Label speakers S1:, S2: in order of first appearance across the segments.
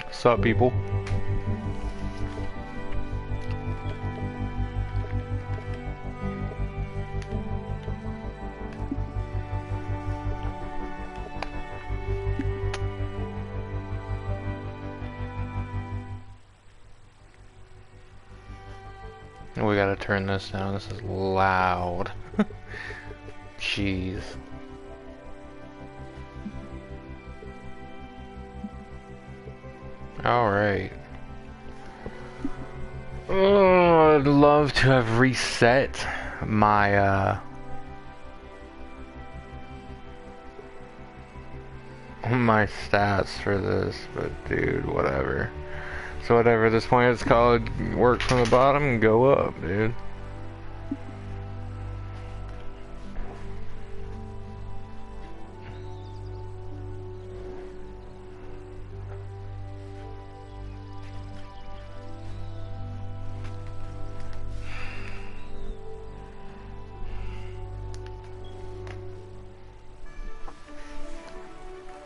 S1: What's up, people? We gotta turn this down. This is loud. Jeez. Alright. Oh, I'd love to have reset my, my stats for this, but dude, whatever. So whatever, at this point it's called work from the bottom and go up, dude.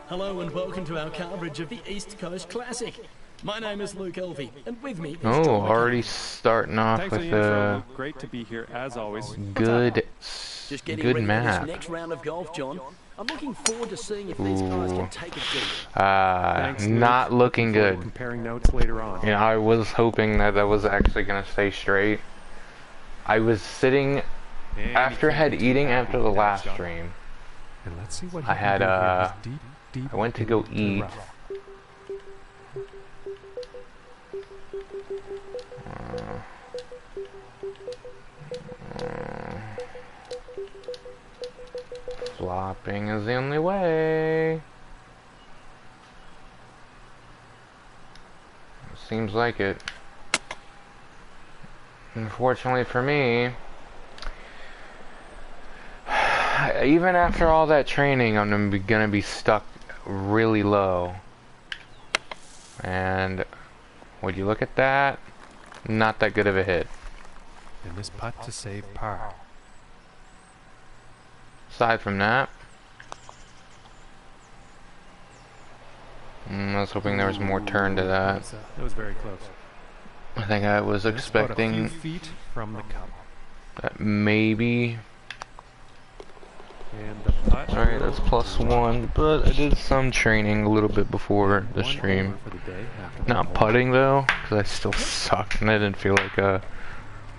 S2: Hello and welcome to our coverage of the East Coast Classic. My name is Luke Elvey, and with me is
S1: Oh,
S2: John
S1: already
S2: McCann.
S1: starting off
S3: Thanks
S1: with
S3: for the intro,
S1: a
S3: Luke. Great to be here as always.
S1: good,
S2: Just getting
S1: good
S2: ready
S1: map.
S2: for this next round of golf, John. I'm looking forward to seeing if these guys
S1: Ooh.
S2: can take it deep.
S3: Thanks, Luke.
S1: Not looking
S3: Looking forward to
S1: good.
S3: Comparing notes later on.
S1: You know, I was hoping that that was actually gonna stay straight. I was sitting
S3: And
S1: after I
S3: he
S1: had
S3: came
S1: eating
S3: to
S1: after the
S3: that
S1: last
S3: shot.
S1: stream.
S3: And let's see what
S1: I
S3: he
S1: had,
S3: can do here. He's deep
S1: I went to go
S3: into the
S1: eat.
S3: rough.
S1: Flopping is the only way. Seems like it. Unfortunately for me, even after all that training, I'm gonna be stuck really low. And would you look at that? Not that good of a hit.
S3: And this putt to save par.
S1: Aside from that, I was hoping there was more turn to that.
S3: That was very close.
S1: I think I was
S3: It's about a few
S1: expecting
S3: feet from the cup.
S1: that maybe.
S3: And the putt.
S1: Alright, that's +1, but I did some training a little bit before the
S3: One
S1: stream.
S3: over for the day after the
S1: Not
S3: hole.
S1: putting though, because I still suck and I didn't feel like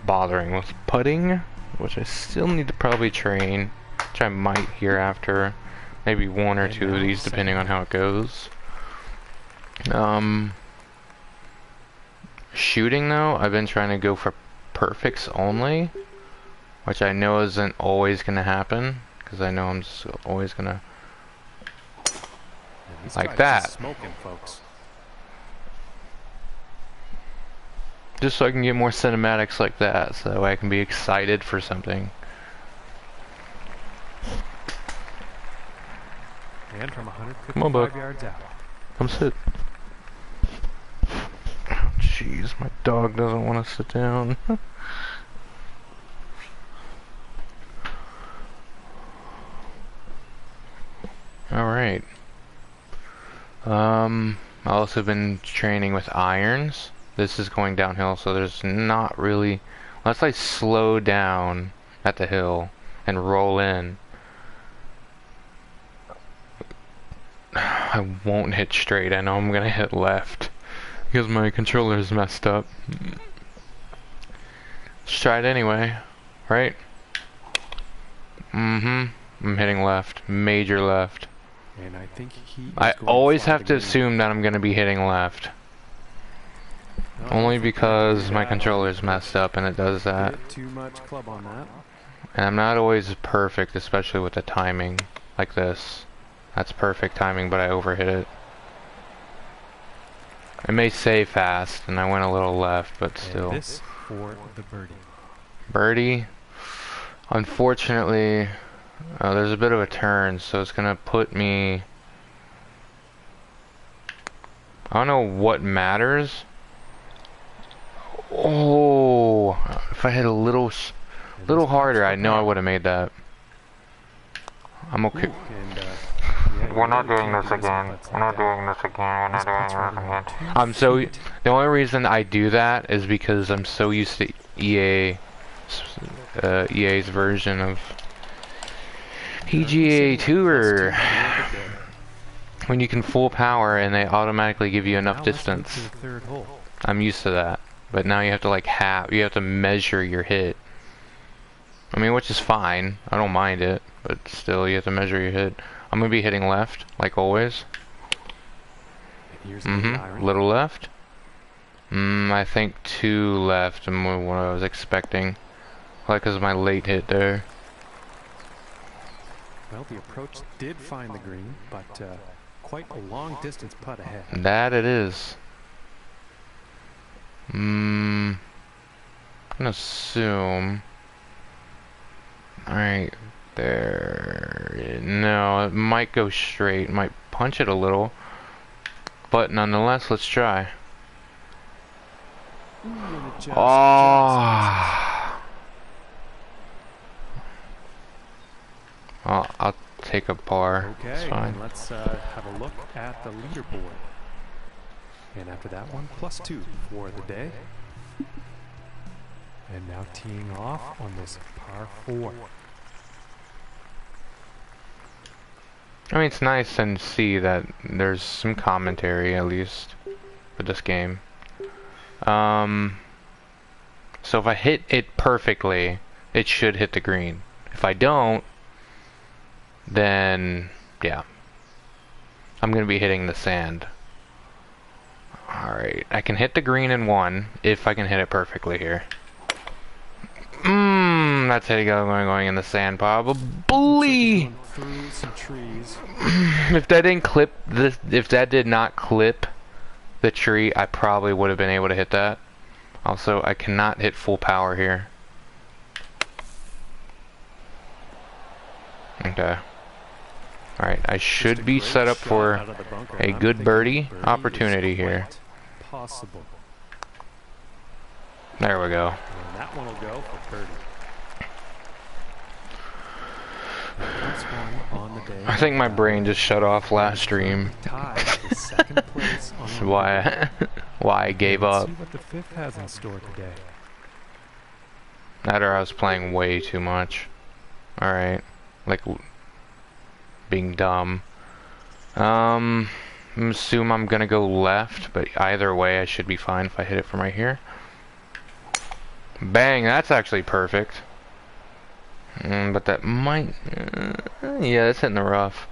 S1: bothering with putting, which I still need to probably train, which I might hereafter. Maybe one or
S3: And
S1: two of
S3: now
S1: these depending on how it goes. Shooting though, I've been trying to go for perfects only, which I know isn't always going to happen, because I know I'm just always going to,
S3: And these
S1: like
S3: guys are
S1: that.
S3: Smoking, folks.
S1: just so I can get more cinematics like that, so that way I can be excited for something.
S3: And from
S1: Come on, bud.
S3: 155 yards out.
S1: Come sit. Oh, jeez, my dog doesn't want to sit down. Alright. I also been training with irons. This is going downhill, so there's not really... Unless I slow down at the hill and roll in, I won't hit straight. I know I'm gonna hit left because my controller is messed up. Let's try it anyway, right? I'm hitting left, major left.
S3: And I think he is
S1: I
S3: going
S1: always
S3: fly
S1: have to
S3: green.
S1: assume that I'm gonna be hitting left,
S3: No,
S1: only
S3: I think
S1: because
S3: we
S1: my
S3: got
S1: controller is messed up and it does that.
S3: Bit too much club on that.
S1: And I'm not always perfect, especially with the timing like this. That's perfect timing, but I overhit it. It may say fast, and I went a little left, but still.
S3: And this for the birdie.
S1: Birdie, unfortunately, there's a bit of a turn, so it's gonna put me... I don't know what matters. Oh, if I hit a little harder, I know I would have made that. I'm okay.
S3: And yeah,
S1: we're not doing this again. We're not doing this again. We're not doing this again. The only reason I do that is because I'm so used to EA's version of PGA Tour, when you can full power and they automatically give you enough distance. I'm used to that, but now you have to like you have to measure your hit. I mean, which is fine. I don't mind it, but still, you have to measure your hit. I'm gonna be hitting left, like always. Little left. I think 2 left, and what I was expecting. Like, because of my late hit there.
S3: Well, the approach did find the green, but quite a long distance putt ahead.
S1: That it is. I'm gonna assume. Alright, there. No, it might go straight. Might punch it a little. But nonetheless, let's try. Oh. I'll take a par.
S3: Okay,
S1: it's fine.
S3: Let's have a look at the leaderboard. And after that one, +2 for the day. And now teeing off on this par 4.
S1: I mean, it's nice to see that there's some commentary, at least, for this game. So if I hit it perfectly, it should hit the green. If I don't, then, yeah. I'm going to be hitting the sand. Alright, I can hit the green in 1, if I can hit it perfectly here. That's it, going in the sand, probably.
S3: Through some trees.
S1: If that didn't clip this, if that did not clip the tree, I probably would have been able to hit that. Also, I cannot hit full power here. Okay. Alright, I should be set up for a good birdie opportunity here.
S3: Possible.
S1: There we go.
S3: And that one will go for birdie. First one on the day.
S1: I think my brain just shut off last stream.
S3: Tied for second place on
S1: That's why I gave up.
S3: See what the fifth has in store today.
S1: That or I was playing way too much. Alright. Like, being dumb. I assume I'm gonna go left, but either way I should be fine if I hit it from right here. Bang, that's actually perfect. But that might... yeah, it's hitting the rough.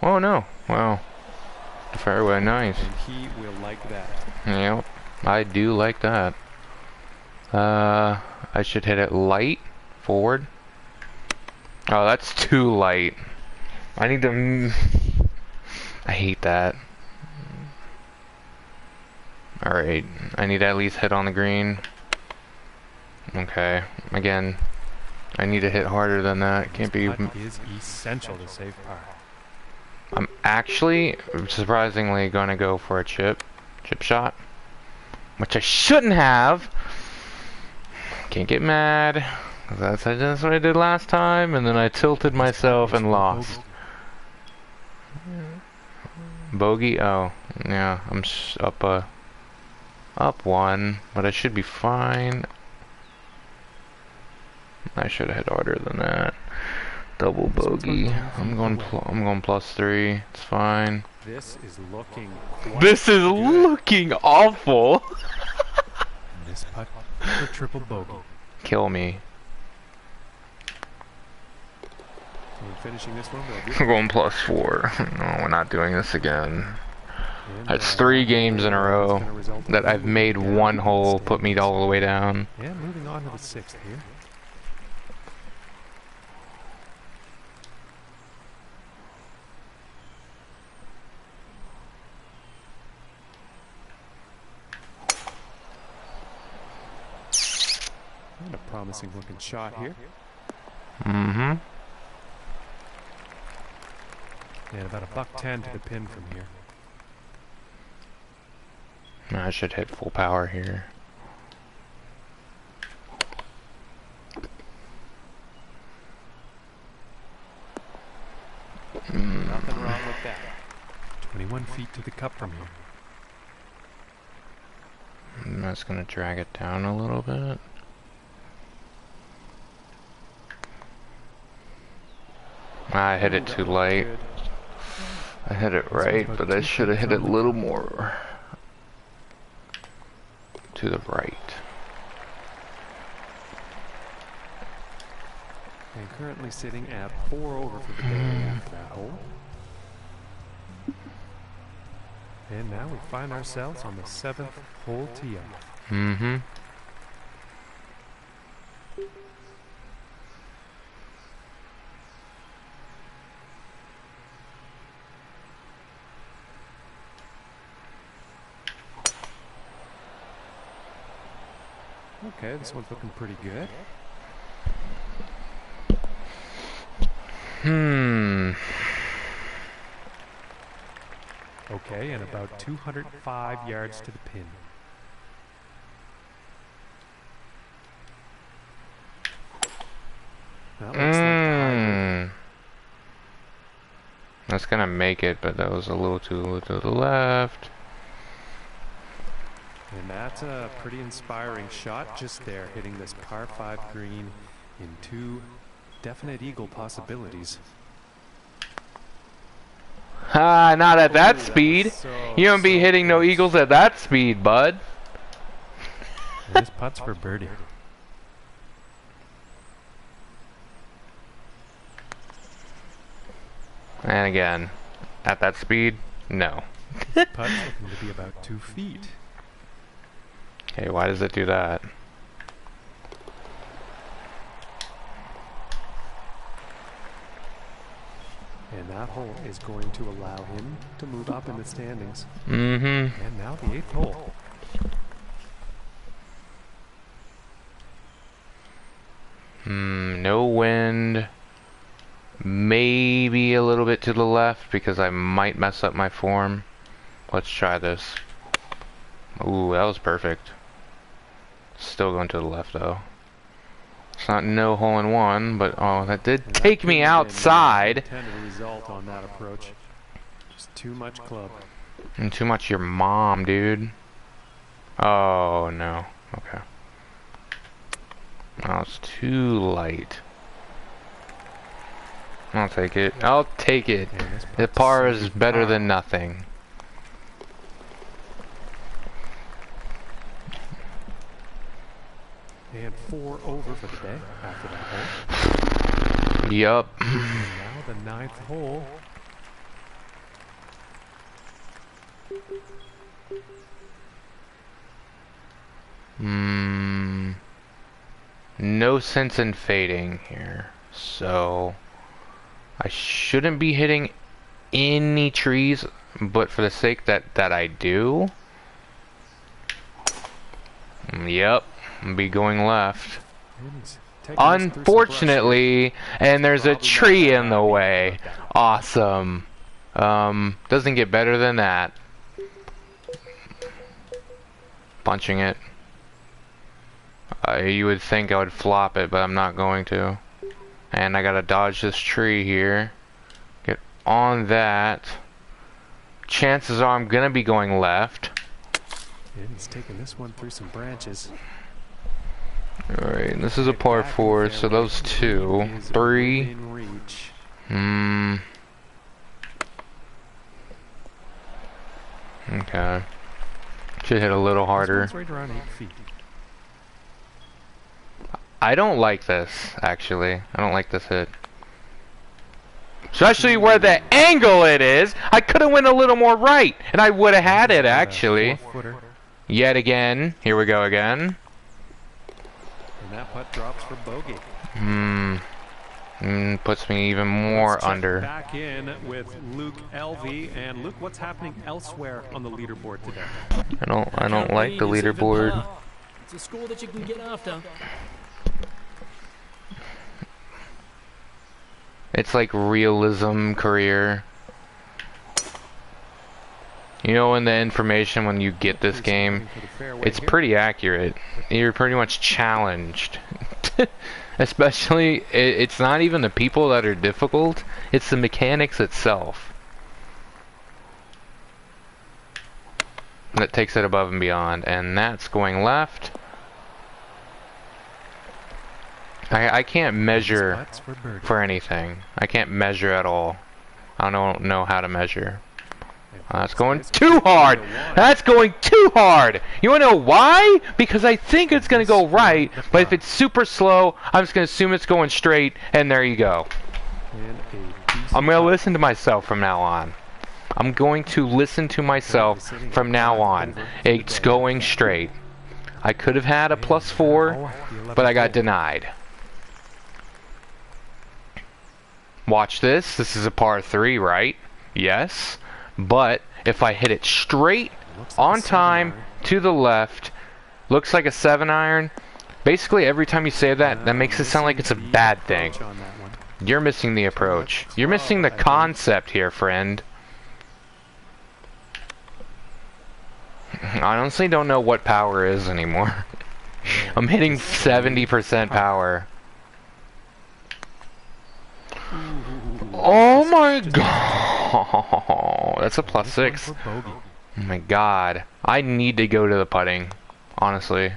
S1: Oh no, wow. The fairway, nice.
S3: And he will like that.
S1: Yep, I do like that. I should hit it light, forward. Oh, that's too light. I need to... I hate that. Alright, I need to at least hit on the green. Okay, again, I need to hit harder than that. Can't be...
S3: Putt is essential to save par.
S1: I'm actually, surprisingly, gonna go for a chip shot. Which I shouldn't have. Can't get mad. That's what I did last time, and then I tilted myself and lost. Bogey? Oh, yeah, I'm up 1, but I should be fine. I should have hit harder than that. Double bogey. I'm going +3. It's fine.
S3: This is looking
S1: looking awful.
S3: This putt for triple bogey.
S1: Kill me.
S3: And finishing this one
S1: I'm going +4. No, we're not doing this again. That's 3 games in a row that I've made one hole put me all the way down.
S3: And moving on to the 6th here. And a promising looking shot here.
S1: Mm-hmm.
S3: And about a $110 to the pin from here.
S1: I should hit full power here.
S3: Nothing wrong that. 21 feet to the cup from here.
S1: And that's gonna drag it down a little bit. I hit it too light.
S3: Good.
S1: I hit it right, but I should have hit it a little more to the right.
S3: And currently sitting at 4 over for the day after that hole. And now we find ourselves on the 7th hole tee off.
S1: Mm-hmm.
S3: Okay, this one's looking pretty good. Okay, and about 205 yards to the pin. That looks like the hybrid.
S1: That's gonna make it, but that was a little too to the left.
S3: And that's a pretty inspiring shot just there, hitting this par 5 green in 2 definite eagle possibilities.
S1: Ah, not at that
S3: Ooh,
S1: speed.
S3: so,
S1: You don't be hitting no
S3: close.
S1: eagles at that speed, bud.
S3: And this putt's for birdie.
S1: And again, at that speed, no.
S3: Putt's looking to be about 2 feet.
S1: Okay, why does it do that?
S3: And that hole is going to allow him to move up in the standings.
S1: Mm-hmm.
S3: And now the 8th hole.
S1: No wind. Maybe a little bit to the left because I might mess up my form. Let's try this. Ooh, that was perfect. Still going to the left though. It's not no hole in one, but oh, that did
S3: And
S1: take
S3: that
S1: me
S3: couldn't have been
S1: outside.
S3: the intended result on that approach. Just too much club.
S1: And too much your mom, dude. Oh no. Okay. Oh, it's too light. I'll take it. I'll take it.
S3: And this
S1: The
S3: putt's
S1: par is
S3: super
S1: better
S3: par.
S1: than nothing.
S3: And 4 over for the day after that hole.
S1: Yup.
S3: And now the 9th hole.
S1: No sense in fading here. So I shouldn't be hitting any trees, but for the sake that I do. Yep. I'll be going left.
S3: And he's taking us through some brush here.
S1: Unfortunately, and there's a tree in the way. Awesome. Doesn't get better than that. Punching it. You would think I would flop it, but I'm not going to. And I gotta dodge this tree here. Get on that. Chances are I'm gonna be going left.
S3: And he's taking this one through some branches.
S1: Alright, this is a par 4, so those 2. 3.
S3: In reach.
S1: Okay. Should hit a little harder.
S3: This one's right around 8 feet.
S1: I don't like this, actually. I don't like this hit. Especially where the angle it is. I could have went a little more right, and I would have had it, actually.
S3: 4-footer.
S1: Yet again. Here we go again.
S3: And that putt drops for bogey.
S1: Puts me even more
S3: Let's check
S1: under.
S3: Back in with Luke Elvey. And Luke, what's happening elsewhere on the leaderboard today?
S1: I don't
S2: Currently,
S1: like the
S2: it's even
S1: leaderboard.
S2: par. It's a score that you can get after.
S1: It's like realism career. You know, in the information when you get this game, it's pretty accurate. You're pretty much challenged. Especially, it's not even the people that are difficult, it's the mechanics itself. that takes it above and beyond, and that's going left. I can't measure for anything. I can't measure at all. I don't know how to measure. That's going too hard! That's going too hard! You wanna know why? Because I think it's gonna go right, but if it's super slow, I'm just gonna assume it's going straight, and there you go. I'm gonna listen to myself from now on. I'm going to listen to myself from now on. It's going straight. I could have had a +4, but I got denied. Watch this. This is a par 3, right? Yes. But if I hit it straight, on time, to the left, looks like a 7-iron. Basically, every time you say that, that makes it sound like it's a bad thing. You're missing the approach. You're missing the concept here, friend. I honestly don't know what power is anymore. I'm hitting 70% power. Oh my god, that's a +6. Oh my god, I need to go to the putting, honestly.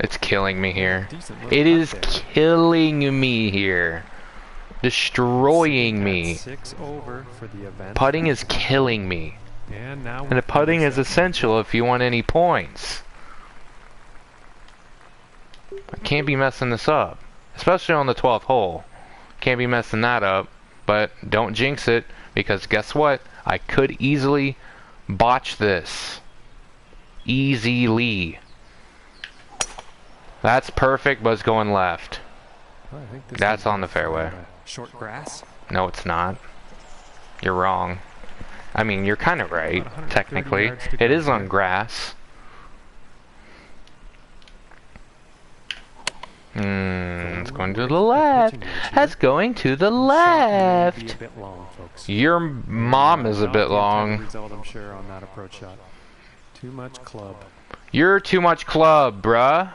S1: It's killing me here. It is killing me here. Destroying me. Putting is killing me. And the putting is essential if you want any points. I can't be messing this up, especially on the 12th hole. Can't be messing that up, but don't jinx it, because guess what? I could easily botch this. Easily. That's perfect, but it's going left. That's on the fairway.
S3: Short grass?
S1: No, it's not. You're wrong. I mean, you're kind of right, technically. It is on grass. It's going to the left. That's going to the left. Your mom is a bit long.
S3: Too much club.
S1: You're too much club, bruh.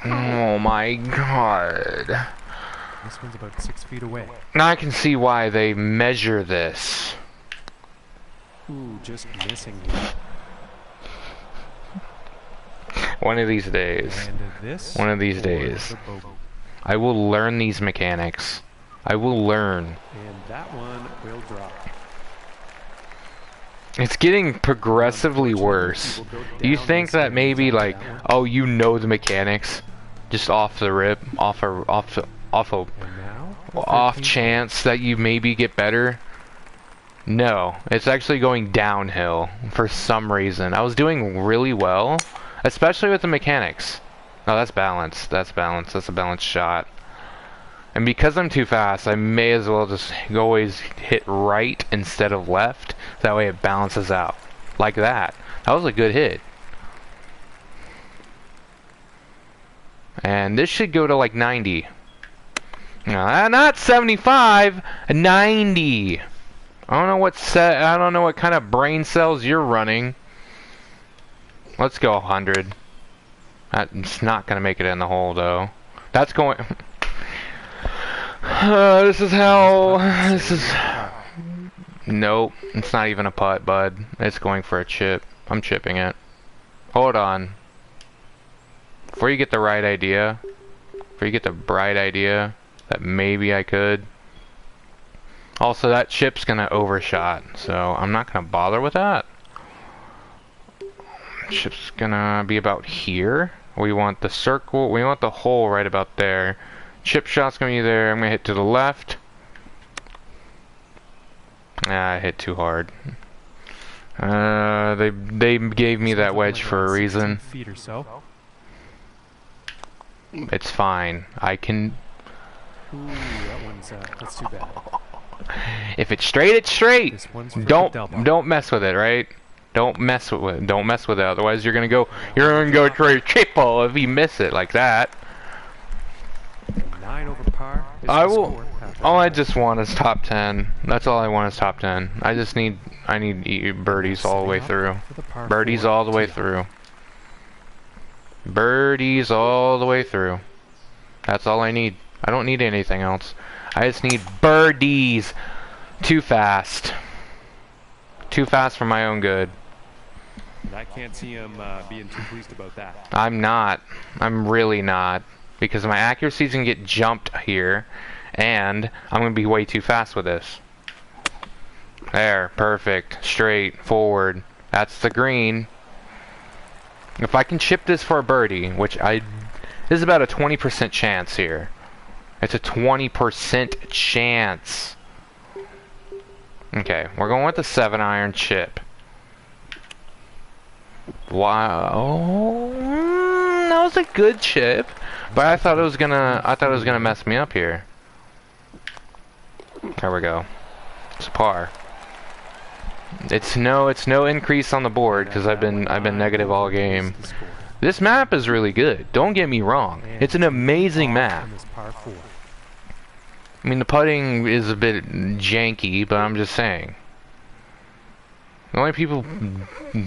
S1: Oh my god.
S3: This one's about 6 feet away.
S1: Now I can see why they measure this.
S3: Ooh, just missing here.
S1: One of these days. One of these days. I will learn these mechanics. I will learn.
S3: And that one will drop.
S1: It's getting progressively worse. You think that maybe like, oh, you know the mechanics, just off the rip, off chance that you maybe get better? No, it's actually going downhill for some reason. I was doing really well, especially with the mechanics. Oh, that's balance. That's balance. That's a balanced shot. And because I'm too fast, I may as well just always hit right instead of left. That way it balances out. Like that. That was a good hit. And this should go to like 90. No, not 75, 90. I don't know what kind of brain cells you're running. Let's go 100. That's not gonna make it in the hole though. That's going. This is. Nope, it's not even a putt, bud. It's going for a chip. I'm chipping it. Hold on. Before you get the right idea, that maybe I could. Also, that chip's gonna overshot, so I'm not gonna bother with that. Chip's gonna be about here. We want the circle, we want the hole right about there. Chip shot's gonna be there. I'm gonna hit to the left. I hit too hard. They gave me that wedge for a reason. It's fine. I can.
S3: Ooh, that's too bad.
S1: If it's straight, it's straight. Don't mess with it, right? Don't mess with it. Don't mess with it. Otherwise, you're gonna go for a triple if you miss it like that.
S3: 9 over par.
S1: All I just want is top 10. That's all I want is top 10. I need birdies all the way through. Birdies all the way through. Birdies all the way through. That's all I need. I don't need anything else. I just need birdies. Too fast. too fast for my own good.
S3: And I can't see him being too pleased about that.
S1: I'm not. I'm really not. Because my accuracy's gonna get jumped here, and I'm gonna be way too fast with this. There, perfect. Straight, forward. That's the green. If I can chip this for a birdie, which this is about a 20% chance here. It's a 20% chance. Okay, we're going with the 7-iron chip. Wow, that was a good chip, but I thought it was gonna mess me up here. There we go. It's a par. It's no increase on the board because I've been negative all game. This map is really good. Don't get me wrong. It's an amazing map. I mean, the putting is a bit janky, but I'm just saying. The only people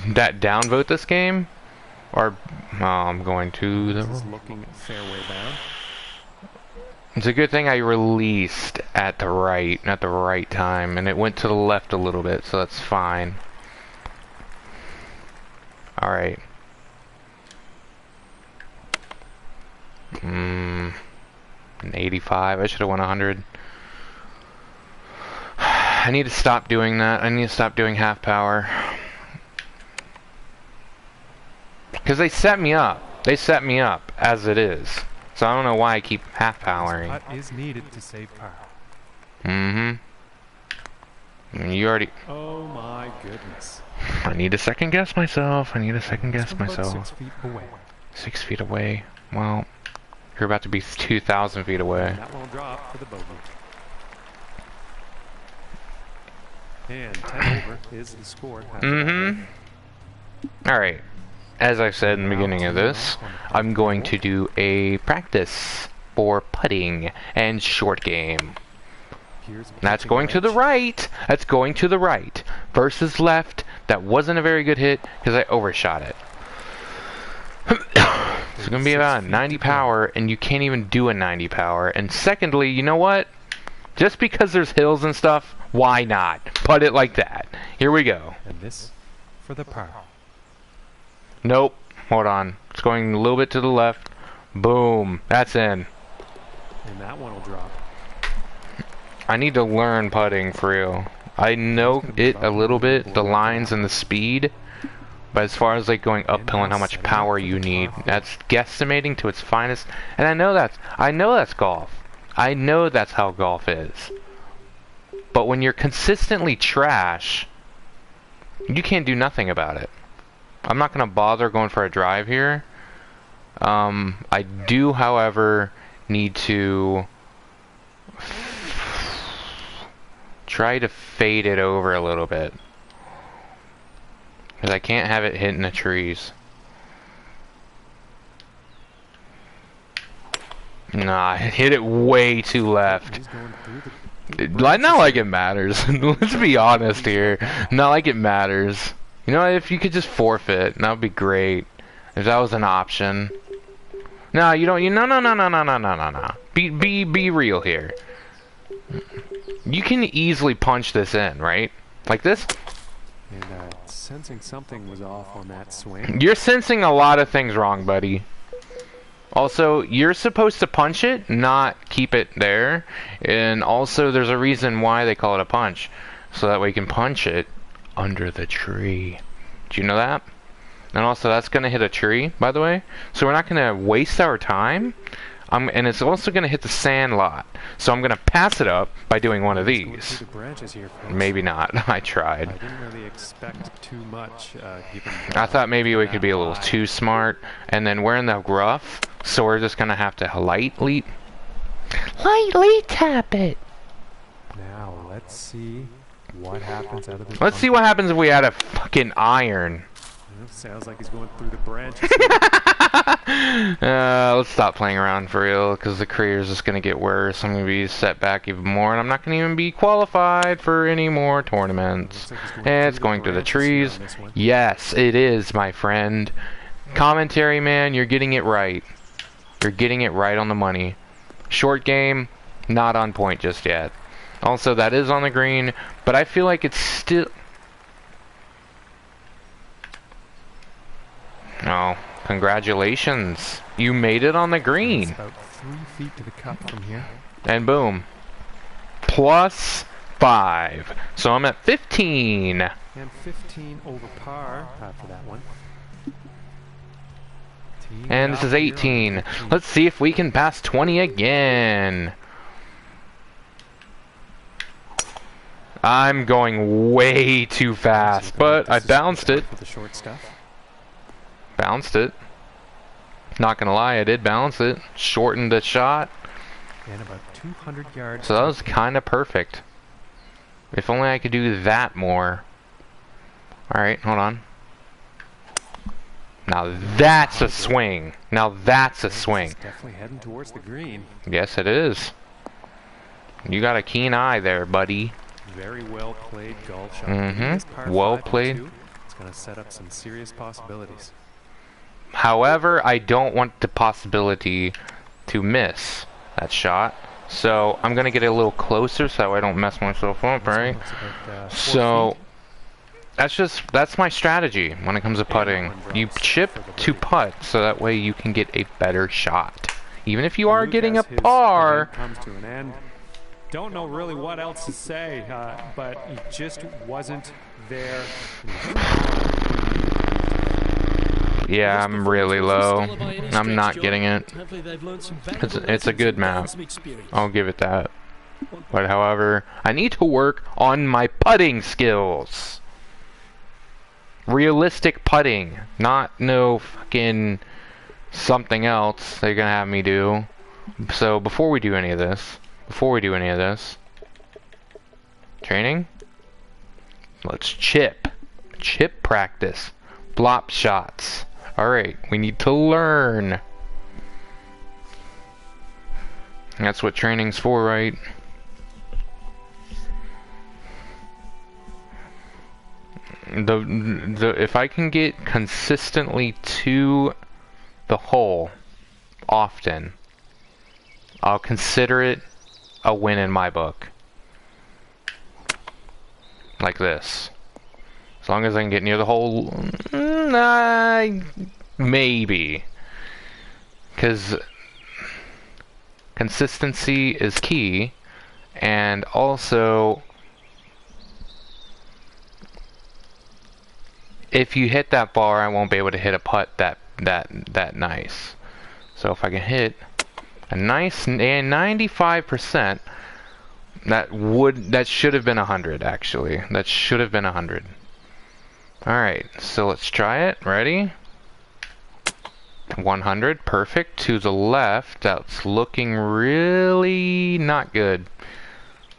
S1: that downvote this game are... Oh, I'm going to the...
S3: Looking fairway bound.
S1: It's a good thing I released at the right time, and it went to the left a little bit, so that's fine. All right. An 85. I should have won 100. I need to stop doing that. I need to stop doing half power. Because they set me up. They set me up as it is. So I don't know why I keep half powering.
S3: This putt is needed to save par.
S1: You already...
S3: Oh my goodness.
S1: I need to second guess myself. I need to second guess myself.
S3: 6 feet away.
S1: 6 feet away. Well, you're about to be 2,000 feet away.
S3: And that will drop for the bogey. And 10 over is the score.
S1: Alright. As I said in the beginning of this, I'm going to do a practice for putting and short game. That's going to the right. That's going to the right. Versus left. That wasn't a very good hit because I overshot it. It's going to be about a 90 power, and you can't even do a 90 power. And secondly, you know what? Just because there's hills and stuff, why not? Put it like that. Here we go.
S3: And this for the par.
S1: Nope. Hold on. It's going a little bit to the left. Boom. That's in.
S3: And that one will drop.
S1: I need to learn putting for real. I know it a little bit, the lines and the speed. But as far as like going uphill and how much power you need, that's guesstimating to its finest. And I know that's golf. I know that's how golf is. But when you're consistently trash, you can't do nothing about it. I'm not going to bother going for a drive here. I do, however, need to try to fade it over a little bit. Because I can't have it hitting the trees. Nah, I hit it way too left. Not like it matters. Let's be honest here. Not like it matters. You know, if you could just forfeit, that would be great. If that was an option. No, you don't. No. Be real here. You can easily punch this in, right? Like this.
S3: And sensing something was off on that swing.
S1: You're sensing a lot of things wrong, buddy. Also, you're supposed to punch it, not keep it there. And also, there's a reason why they call it a punch. So that way you can punch it under the tree. Do you know that? And also, that's going to hit a tree, by the way. So we're not going to waste our time. And it's also going to hit the sand lot. So I'm going to pass it up by doing one of these. Maybe not. I tried.
S3: I didn't really expect too much.
S1: I thought maybe we could be a little too smart. And then we're in the rough. So we're just going to have to lightly tap it.
S3: Now, let's see what happens out of this.
S1: Let's see what happens if we add a fucking iron.
S3: Sounds like he's going through the branches.
S1: Let's stop playing around for real, because the career's just going to get worse. I'm going to be set back even more, and I'm not going to even be qualified for any more tournaments. And it's going through the trees. Yes, it is, my friend. Commentary man, you're getting it right. You're getting it right on the money. Short game, not on point just yet. Also, that is on the green, but I feel like it's still... Oh, congratulations. You made it on the
S3: It's
S1: green.
S3: about 3 feet to the cup from here.
S1: And boom. +5. So I'm at 15.
S3: And 15 over par after that one. Teeing
S1: And
S3: it
S1: this
S3: up
S1: is
S3: here on
S1: 18.
S3: 15.
S1: Let's see if we can pass 20 again. I'm going way too fast, but I bounced it.
S3: For the short stuff.
S1: Bounced it. Not gonna lie, I did bounce it. Shortened the shot.
S3: And about 200 yards.
S1: So that was kind of perfect. If only I could do that more. Alright, hold on. Now that's a swing. Now that's a swing.
S3: It's definitely heading towards the green.
S1: Yes, it is. You got a keen eye there, buddy.
S3: Very well played golf shot.
S1: Mhm.
S3: This par
S1: Well
S3: 5 and
S1: played.
S3: 2, it's going to set up some serious possibilities.
S1: However, I don't want the possibility to miss that shot. So I'm gonna get it a little closer so I don't mess myself up,
S3: This one
S1: right?
S3: looks about, 4
S1: So
S3: feet.
S1: that's my strategy when it comes to putting. You chip to putt so that way you can get a better shot. Even if you are
S3: Luke,
S1: getting a
S3: as his
S1: par.
S3: event comes to an end. Don't know really what else to say, but he just wasn't there.
S1: Yeah, I'm really low. I'm not getting it.
S2: Hopefully they've learned some
S1: It's
S2: valuable
S1: a good
S2: lessons and
S1: map.
S2: gained some experience.
S1: I'll give it that. But however, I need to work on my putting skills. Realistic putting, not no fucking something else they're gonna have me do. So before we do any of this, training, let's chip practice, blop shots. Alright, we need to learn. That's what training's for, right? If I can get consistently to the hole often, I'll consider it a win in my book. Like this. As long as I can get near the hole, maybe. Because consistency is key, and also if you hit that bar, I won't be able to hit a putt that nice. So if I can hit a nice 95%, that should have been 100 actually. That should have been 100. All right, so let's try it. Ready? 100, perfect. To the left, that's looking really not good.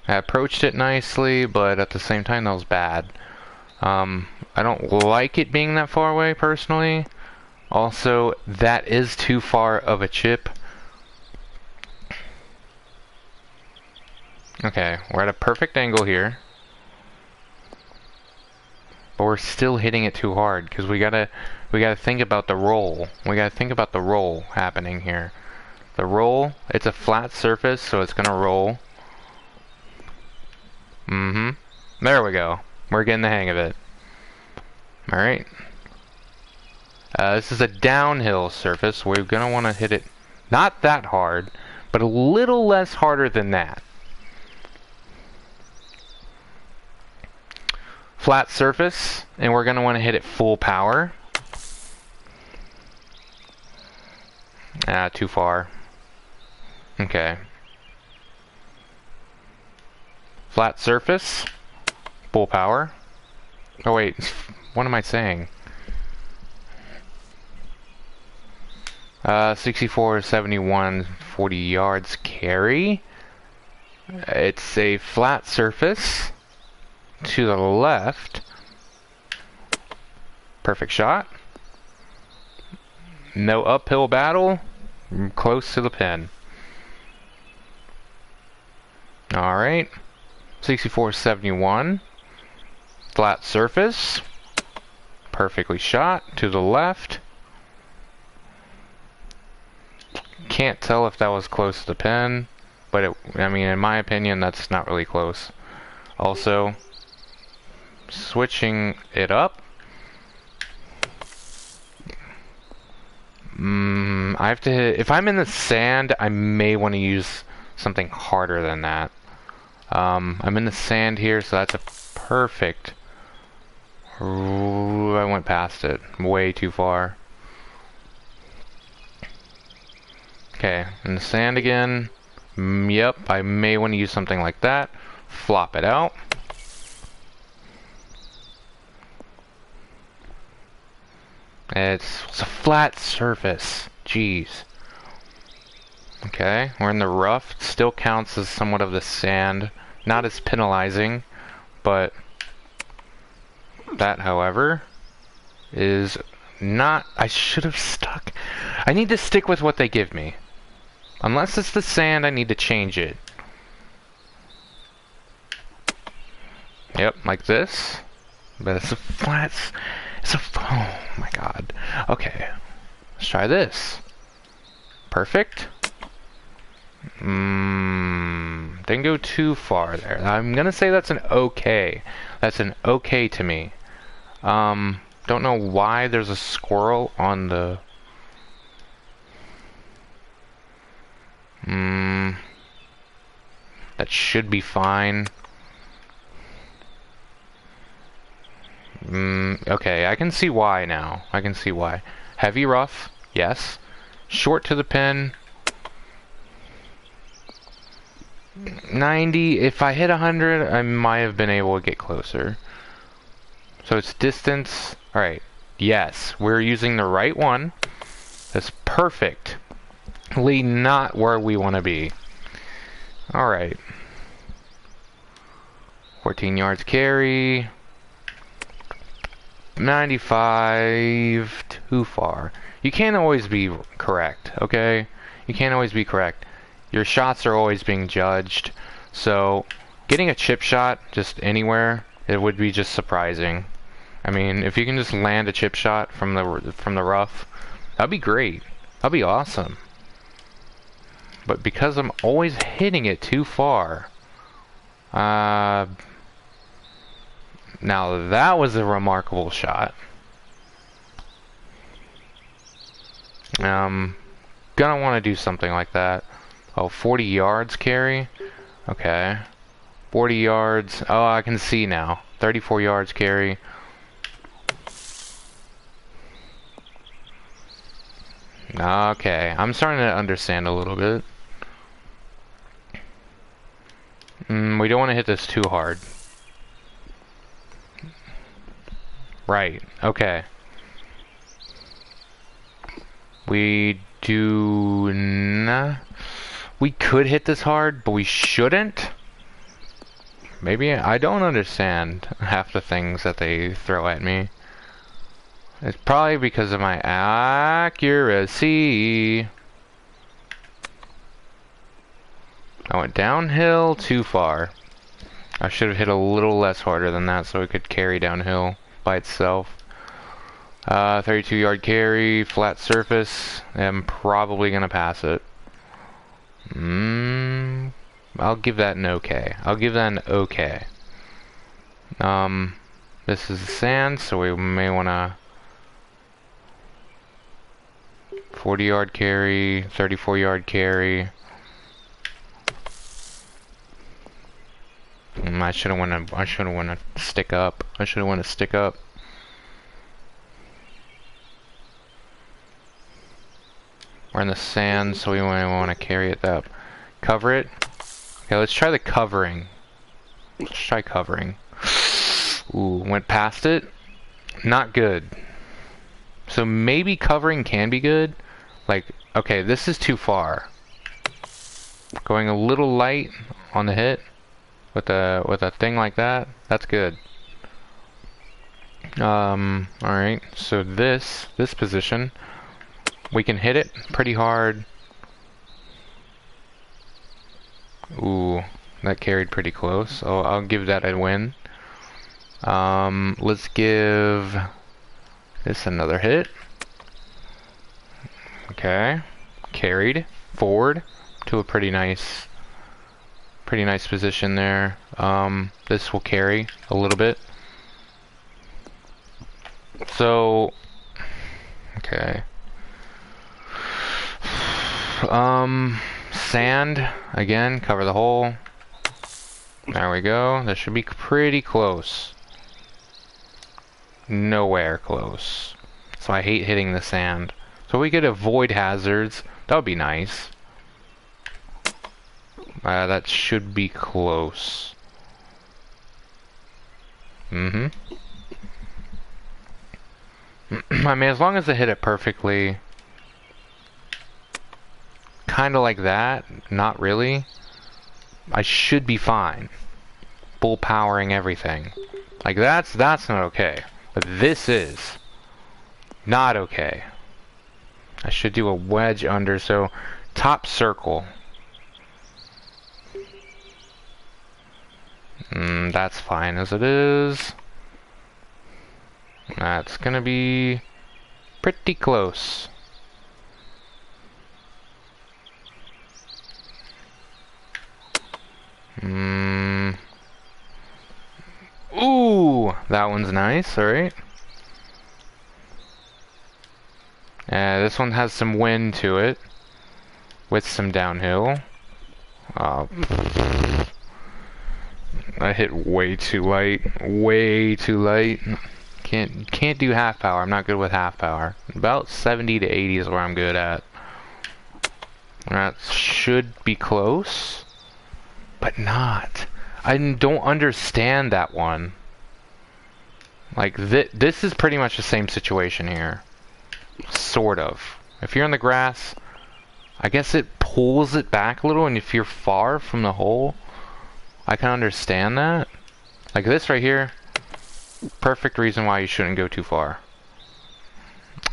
S1: I approached it nicely, but at the same time, that was bad. I don't like it being that far away, personally. Also, that is too far of a chip. Okay, we're at a perfect angle here. But we're still hitting it too hard, because we gotta think about the roll. We gotta think about the roll happening here. The roll, it's a flat surface, so it's gonna roll. There we go. We're getting the hang of it. Alright. This is a downhill surface. We're gonna want to hit it not that hard, but a little less harder than that. Flat surface, and we're gonna want to hit it full power. Too far. Okay. Flat surface, full power. Oh wait, what am I saying? 64, 71, 40 yards carry. It's a flat surface to the left. Perfect shot. No uphill battle. Close to the pin. Alright. 64, 71. Flat surface. Perfectly shot to the left. Can't tell if that was close to the pin, but I mean, in my opinion, that's not really close. Also, switching it up. I have to hit, if I'm in the sand, I may want to use something harder than that. I'm in the sand here, so that's a perfect. Ooh, I went past it way too far. Okay, in the sand again. Yep, I may want to use something like that. Flop it out. It's a flat surface. Jeez. Okay, we're in the rough. It still counts as somewhat of the sand. Not as penalizing, but that, however, is not... I should have stuck. I need to stick with what they give me. Unless it's the sand, I need to change it. Yep, like this. But it's a flat... It's a... Oh my god. Okay. Let's try this. Perfect. Didn't go too far there. I'm gonna say that's an okay. That's an okay to me. Don't know why there's a squirrel on the... That should be fine. Okay, I can see why now. I can see why. Heavy rough, yes. Short to the pin. 90, if I hit 100, I might have been able to get closer. So it's distance. Alright, yes, we're using the right one. That's perfectly not where we want to be. Alright. 14 yards carry. 95, too far. You can't always be correct, okay? You can't always be correct. Your shots are always being judged. So, getting a chip shot just anywhere, it would be just surprising. I mean, if you can just land a chip shot from the rough, that'd be great. That'd be awesome. But because I'm always hitting it too far, now that was a remarkable shot. Gonna want to do something like that. Oh, 40 yards carry? Okay. 40 yards. Oh, I can see now. 34 yards carry. Okay, I'm starting to understand a little bit. We don't want to hit this too hard. Right, okay. We do not... We could hit this hard, but we shouldn't? Maybe I don't understand half the things that they throw at me. It's probably because of my accuracy. I went downhill too far. I should have hit a little less harder than that so it could carry downhill by itself. 32 yard carry, flat surface. I'm probably gonna pass it. I'll give that an okay. I'll give that an okay. This is sand, so we may wanna 40 yard carry, 34 yard carry. I should have went to stick up. I should have went to stick up. We're in the sand, so we might want to carry it up. Cover it. Okay, let's try the covering. Let's try covering. Ooh, went past it. Not good. So maybe covering can be good. Like, okay, this is too far. Going a little light on the hit with a thing like that. That's good. Alright, so this position, we can hit it pretty hard. Ooh, that carried pretty close, so I'll give that a win. Let's give this another hit. Okay, carried forward to a pretty nice position there. This will carry a little bit. So, okay. Sand, again, cover the hole. There we go. That should be pretty close. Nowhere close. So I hate hitting the sand. So we could avoid hazards. That would be nice. That should be close. I mean, as long as I hit it perfectly. Kinda like that. Not really. I should be fine. Full powering everything. Like that's not okay. But this is not okay. I should do a wedge under, so top circle. That's fine as it is. That's gonna be pretty close. Ooh, that one's nice, alright. This one has some wind to it. With some downhill. I hit way too light. Way too light. Can't do half power. I'm not good with half power. About 70 to 80 is where I'm good at. That should be close. But not. I don't understand that one. Like, this is pretty much the same situation here. Sort of. If you're in the grass, I guess it pulls it back a little, and if you're far from the hole, I can understand that. Like this right here, perfect reason why you shouldn't go too far.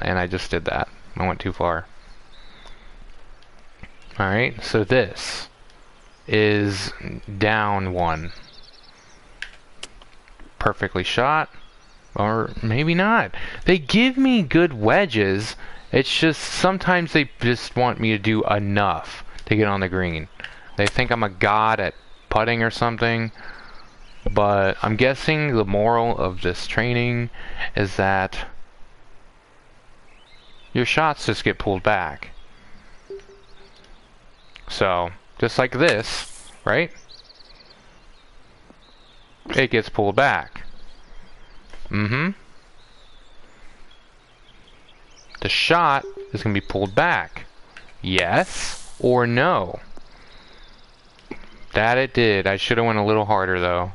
S1: And I just did that. I went too far. Alright, so this is down one. Perfectly shot. Or maybe not. They give me good wedges. It's just sometimes they just want me to do enough to get on the green. They think I'm a god at putting or something. But I'm guessing the moral of this training is that your shots just get pulled back. So, just like this, right? It gets pulled back. The shot is going to be pulled back. Yes or no? That it did. I should have went a little harder though.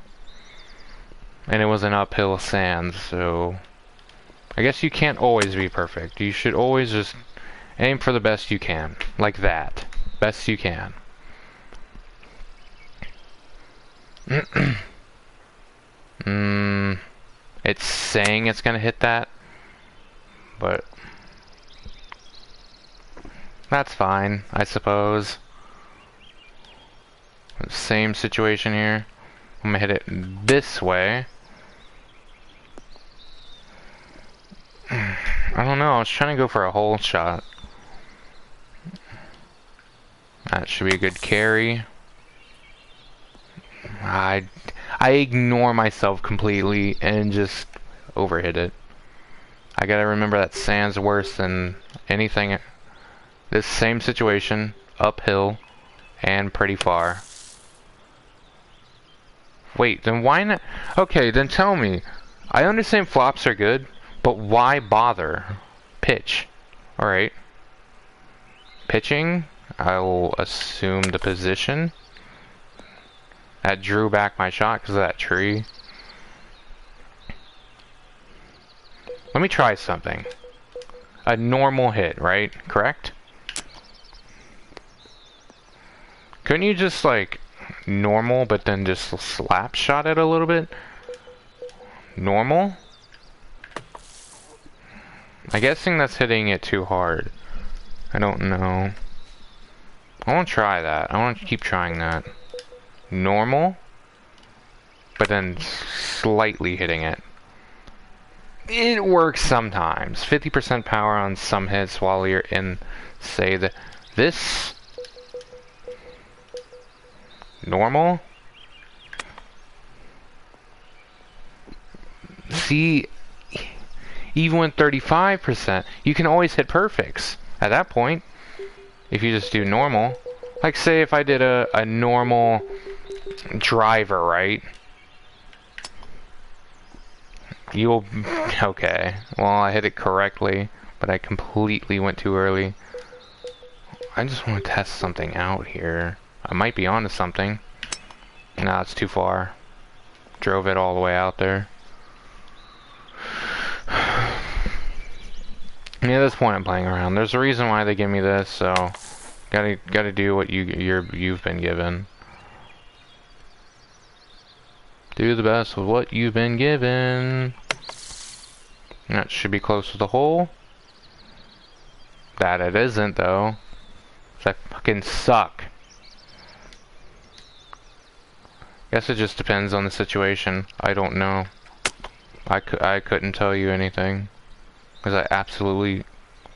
S1: And it was an uphill sand, so I guess you can't always be perfect. You should always just aim for the best you can. Like that. Best you can. It's saying it's gonna hit that, but that's fine, I suppose. Same situation here. I'm gonna hit it this way. I don't know, I was trying to go for a hole shot. That should be a good carry. I ignore myself completely and just overhit it. I gotta remember that sand's worse than anything. This same situation, uphill and pretty far. Wait, then why not? Okay, then tell me. I understand flops are good, but why bother? Pitch. Alright. Pitching, I will assume the position. That drew back my shot because of that tree. Let me try something. A normal hit, right? Correct? Couldn't you just like normal but then just slap shot it a little bit? Normal? I'm guessing that's hitting it too hard. I don't know. I want to try that. I want to keep trying that. Normal, but then slightly hitting it. It works sometimes. 50% power on some hits while you're in, say, this. Normal. See, even with 35%, you can always hit perfects. At that point, if you just do normal. Like, say if I did a normal driver, right? You'll... Okay. Well, I hit it correctly, but I completely went too early. I just want to test something out here. I might be onto something. Nah, it's too far. Drove it all the way out there. Yeah, at this point I'm playing around. There's a reason why they give me this, so gotta do what you've been given. Do the best with what you've been given. That should be close to the hole. That it isn't, though. 'Cause I fucking suck. Guess it just depends on the situation. I don't know. I couldn't tell you anything. Because I absolutely,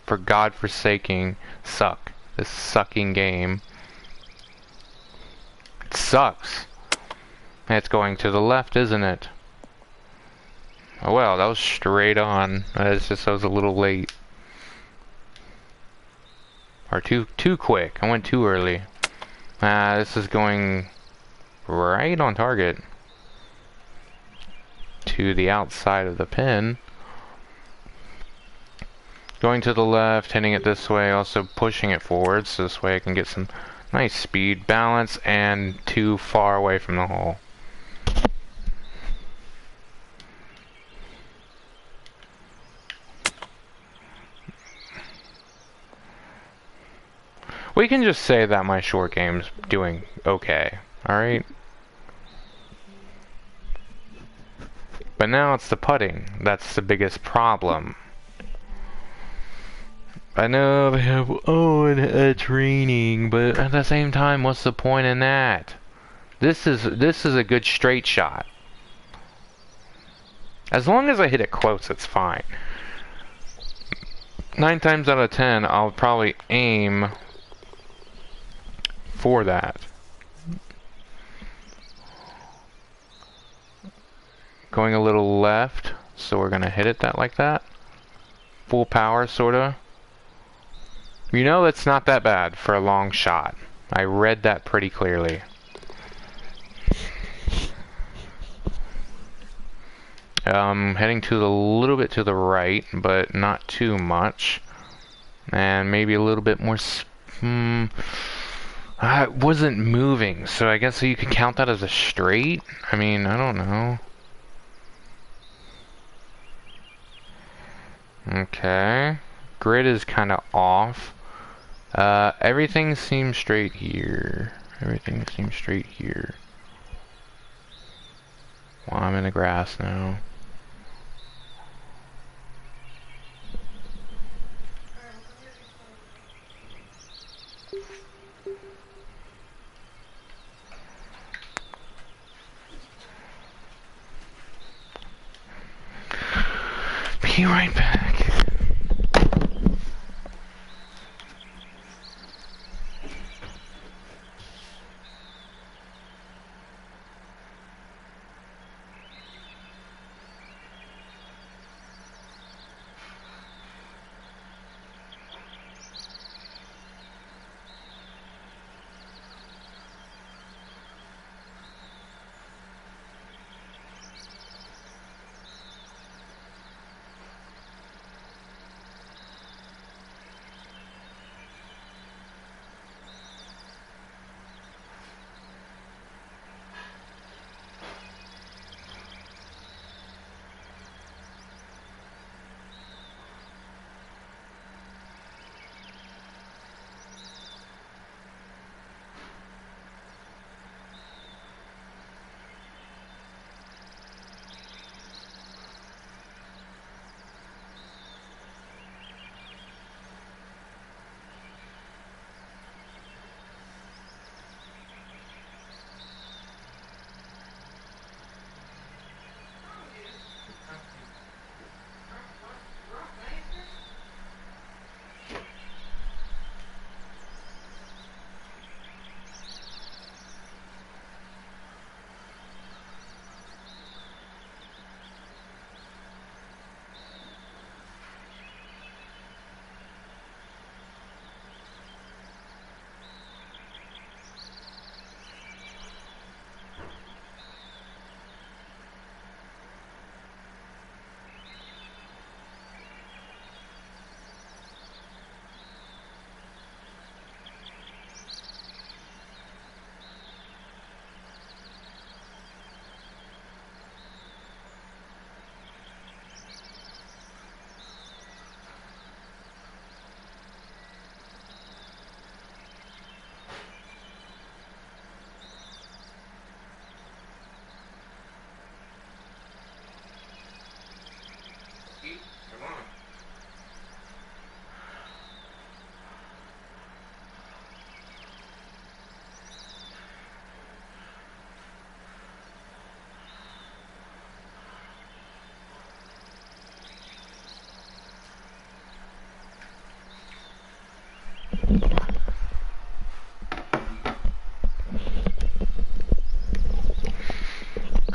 S1: for godforsaking, suck. This sucking game. It sucks. It's going to the left, isn't it? Oh well, that was straight on. It's just I was a little late. Or too quick. I went too early. This is going right on target. To the outside of the pin. Going to the left, hitting it this way, also pushing it forward, so this way I can get some nice speed, balance, and too far away from the hole. We can just say that my short game's doing okay, alright? But now it's the putting that's the biggest problem. I know they have a training, but at the same time, what's the point in that? This is a good straight shot. As long as I hit it close, it's fine. 9 times out of 10, I'll probably aim for that. Going a little left, so we're gonna hit it like that. Full power, sorta. You know that's not that bad for a long shot. I read that pretty clearly. Heading to a little bit to the right, but not too much. And maybe a little bit more... it wasn't moving, so I guess you could count that as a straight? I mean, I don't know. Okay. Grid is kind of off. Everything seems straight here. Everything seems straight here. Well, I'm in the grass now. Be right back.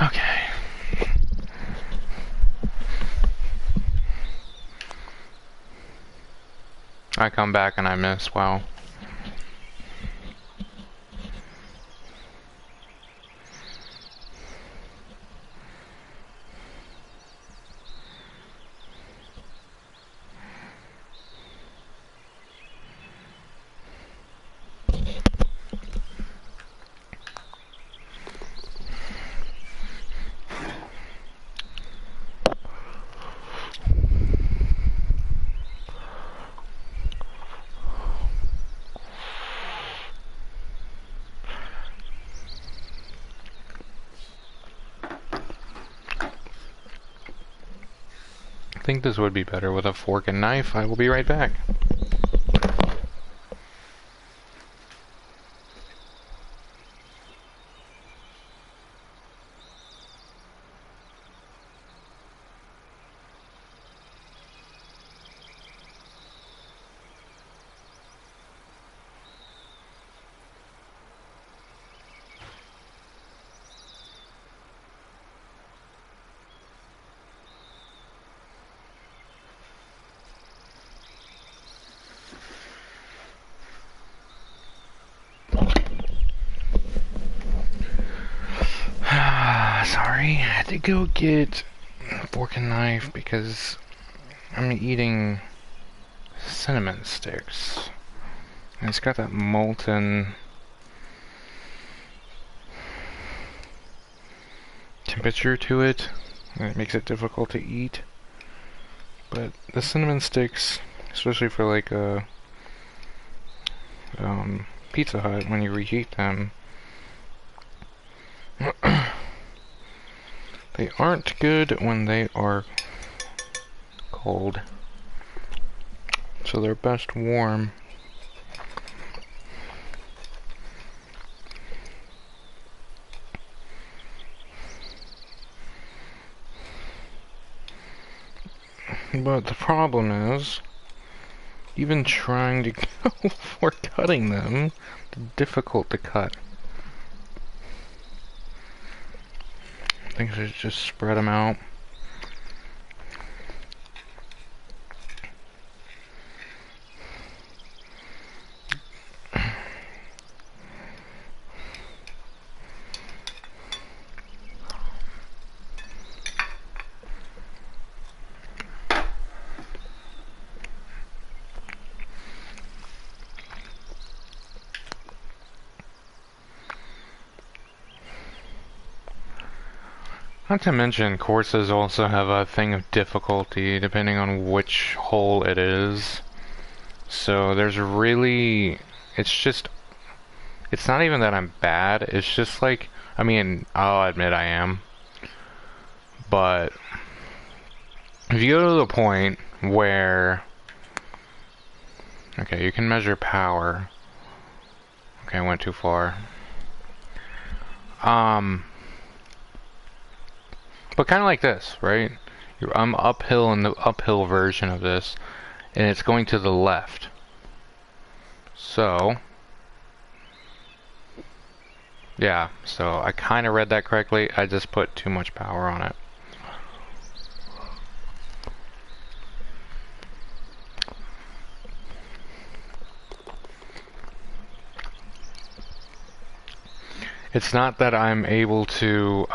S1: Okay. I come back and I miss. Wow. I think this would be better with a fork and knife. I will be right back. Sorry, I had to go get a fork and knife because I'm eating cinnamon sticks. And it's got that molten temperature to it, and it makes it difficult to eat. But the cinnamon sticks, especially for like a Pizza Hut, when you reheat them, they aren't good when they are cold. So they're best warm. But the problem is, even trying to go for cutting them, they're difficult to cut. I think I should just spread them out. Not to mention, courses also have a thing of difficulty depending on which hole it is. So there's really, it's not even that I'm bad, it's just like, I mean, I'll admit I am. But if you go to the point where, okay, you can measure power. Okay, I went too far. But kind of like this, right? I'm uphill in the uphill version of this, and it's going to the left. So, yeah, so I kind of read that correctly. I just put too much power on it. It's not that I'm able to,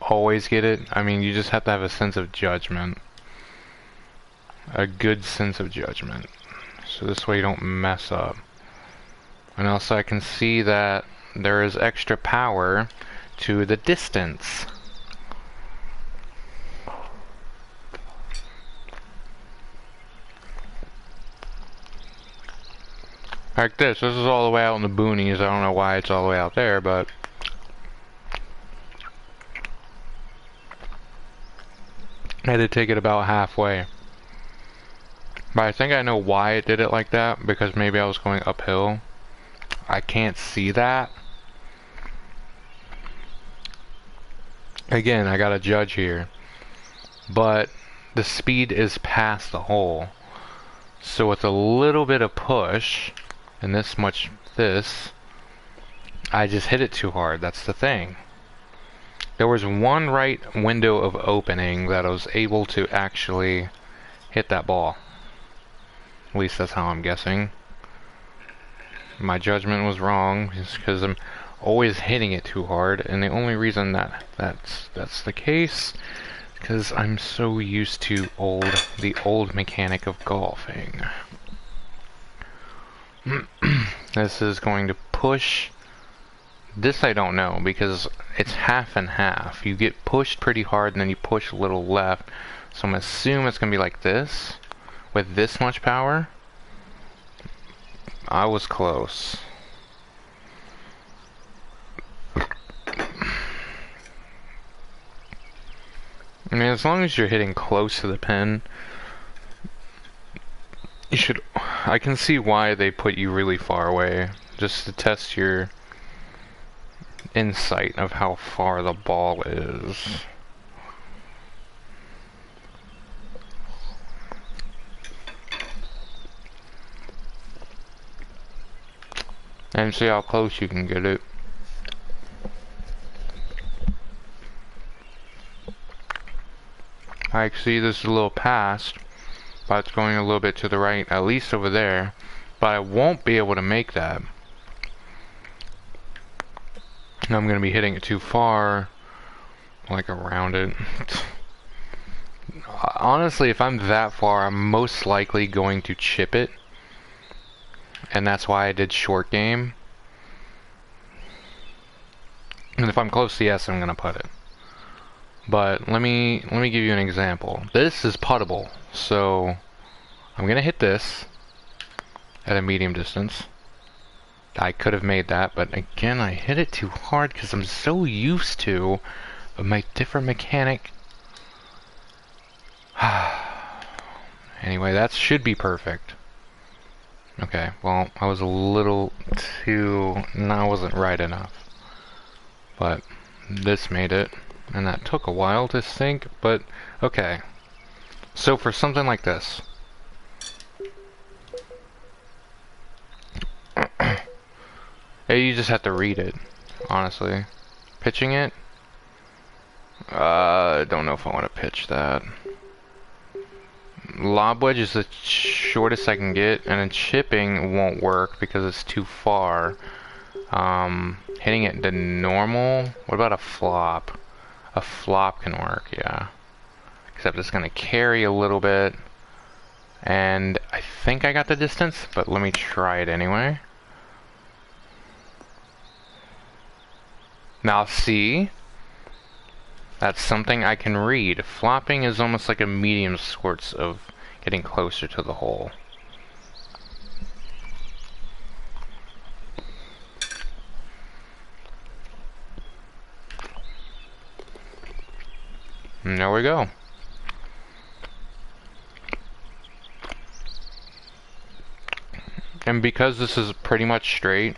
S1: always get it. I mean, you just have to have a sense of judgment. A good sense of judgment. So this way you don't mess up. And also I can see that there is extra power to the distance. Like this. This is all the way out in the boonies. I don't know why it's all the way out there, but I had to take it about halfway. But I think I know why it did it like that, because maybe I was going uphill. I can't see that. Again, I gotta judge here. But the speed is past the hole. So with a little bit of push, and this much this, I just hit it too hard. That's the thing. There was one right window of opening that I was able to actually hit that ball. At least that's how I'm guessing. My judgment was wrong, just because I'm always hitting it too hard, and the only reason that's the case because I'm so used to the old mechanic of golfing. This is going to push. This I don't know, because it's half and half. You get pushed pretty hard and then you push a little left. So I'm gonna assume it's gonna be like this with this much power. I was close. I mean, as long as you're hitting close to the pin, you should. I can see why they put you really far away, just to test your insight of how far the ball is. And see how close you can get it. I see this is a little past, but it's going a little bit to the right, at least over there. But I won't be able to make that. I'm going to be hitting it too far, like around it. Honestly, if I'm that far, I'm most likely going to chip it. And that's why I did short game. And if I'm close to yes, I'm going to putt it. But let me give you an example. This is puttable, so I'm going to hit this at a medium distance. I could have made that, but again, I hit it too hard because I'm so used to my different mechanic. Anyway, that should be perfect. Okay, well, I was a little too... No, I wasn't right enough. But this made it, and that took a while to sink, but okay. So for something like this... you just have to read it, honestly. Pitching it? I don't know if I want to pitch that. Lob wedge is the shortest I can get, and then chipping won't work because it's too far. Hitting it the normal. What about a flop? A flop can work, yeah. Except it's gonna carry a little bit, and I think I got the distance, but let me try it anyway. Now see, that's something I can read. Flopping is almost like a medium sorts of getting closer to the hole. And there we go. And because this is pretty much straight,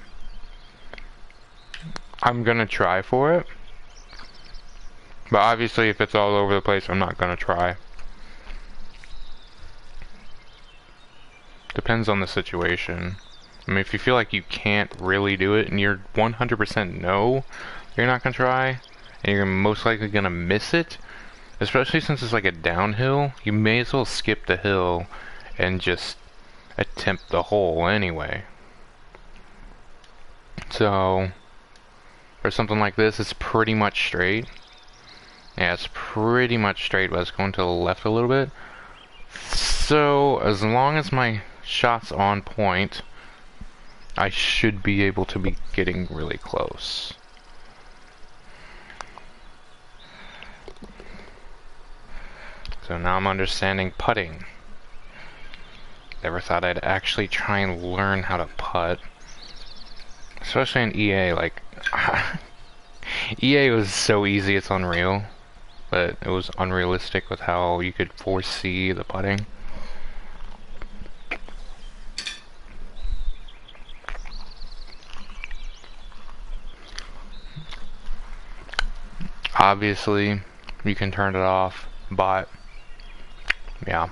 S1: I'm gonna try for it. But obviously if it's all over the place, I'm not gonna try. Depends on the situation. I mean, if you feel like you can't really do it and you're 100% no, you're not gonna try, and you're most likely gonna miss it, especially since it's like a downhill, you may as well skip the hill and just attempt the hole anyway. So, for something like this, it's pretty much straight. Yeah, it's pretty much straight, but it's going to the left a little bit. So, as long as my shot's on point, I should be able to be getting really close. So now I'm understanding putting. Never thought I'd actually try and learn how to putt. Especially in EA, like... EA was so easy, it's unreal. but it was unrealistic with how you could foresee the putting. Obviously, you can turn it off, but yeah.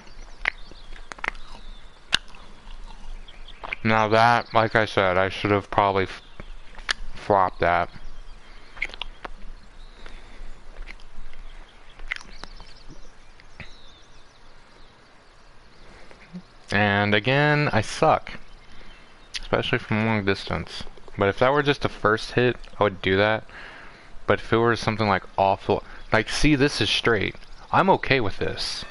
S1: Now that, like I said, I should have probably flopped that. And again, I suck. Especially from long distance. But if that were just a first hit, I would do that. But if it were something like awful, like see, this is straight. I'm okay with this.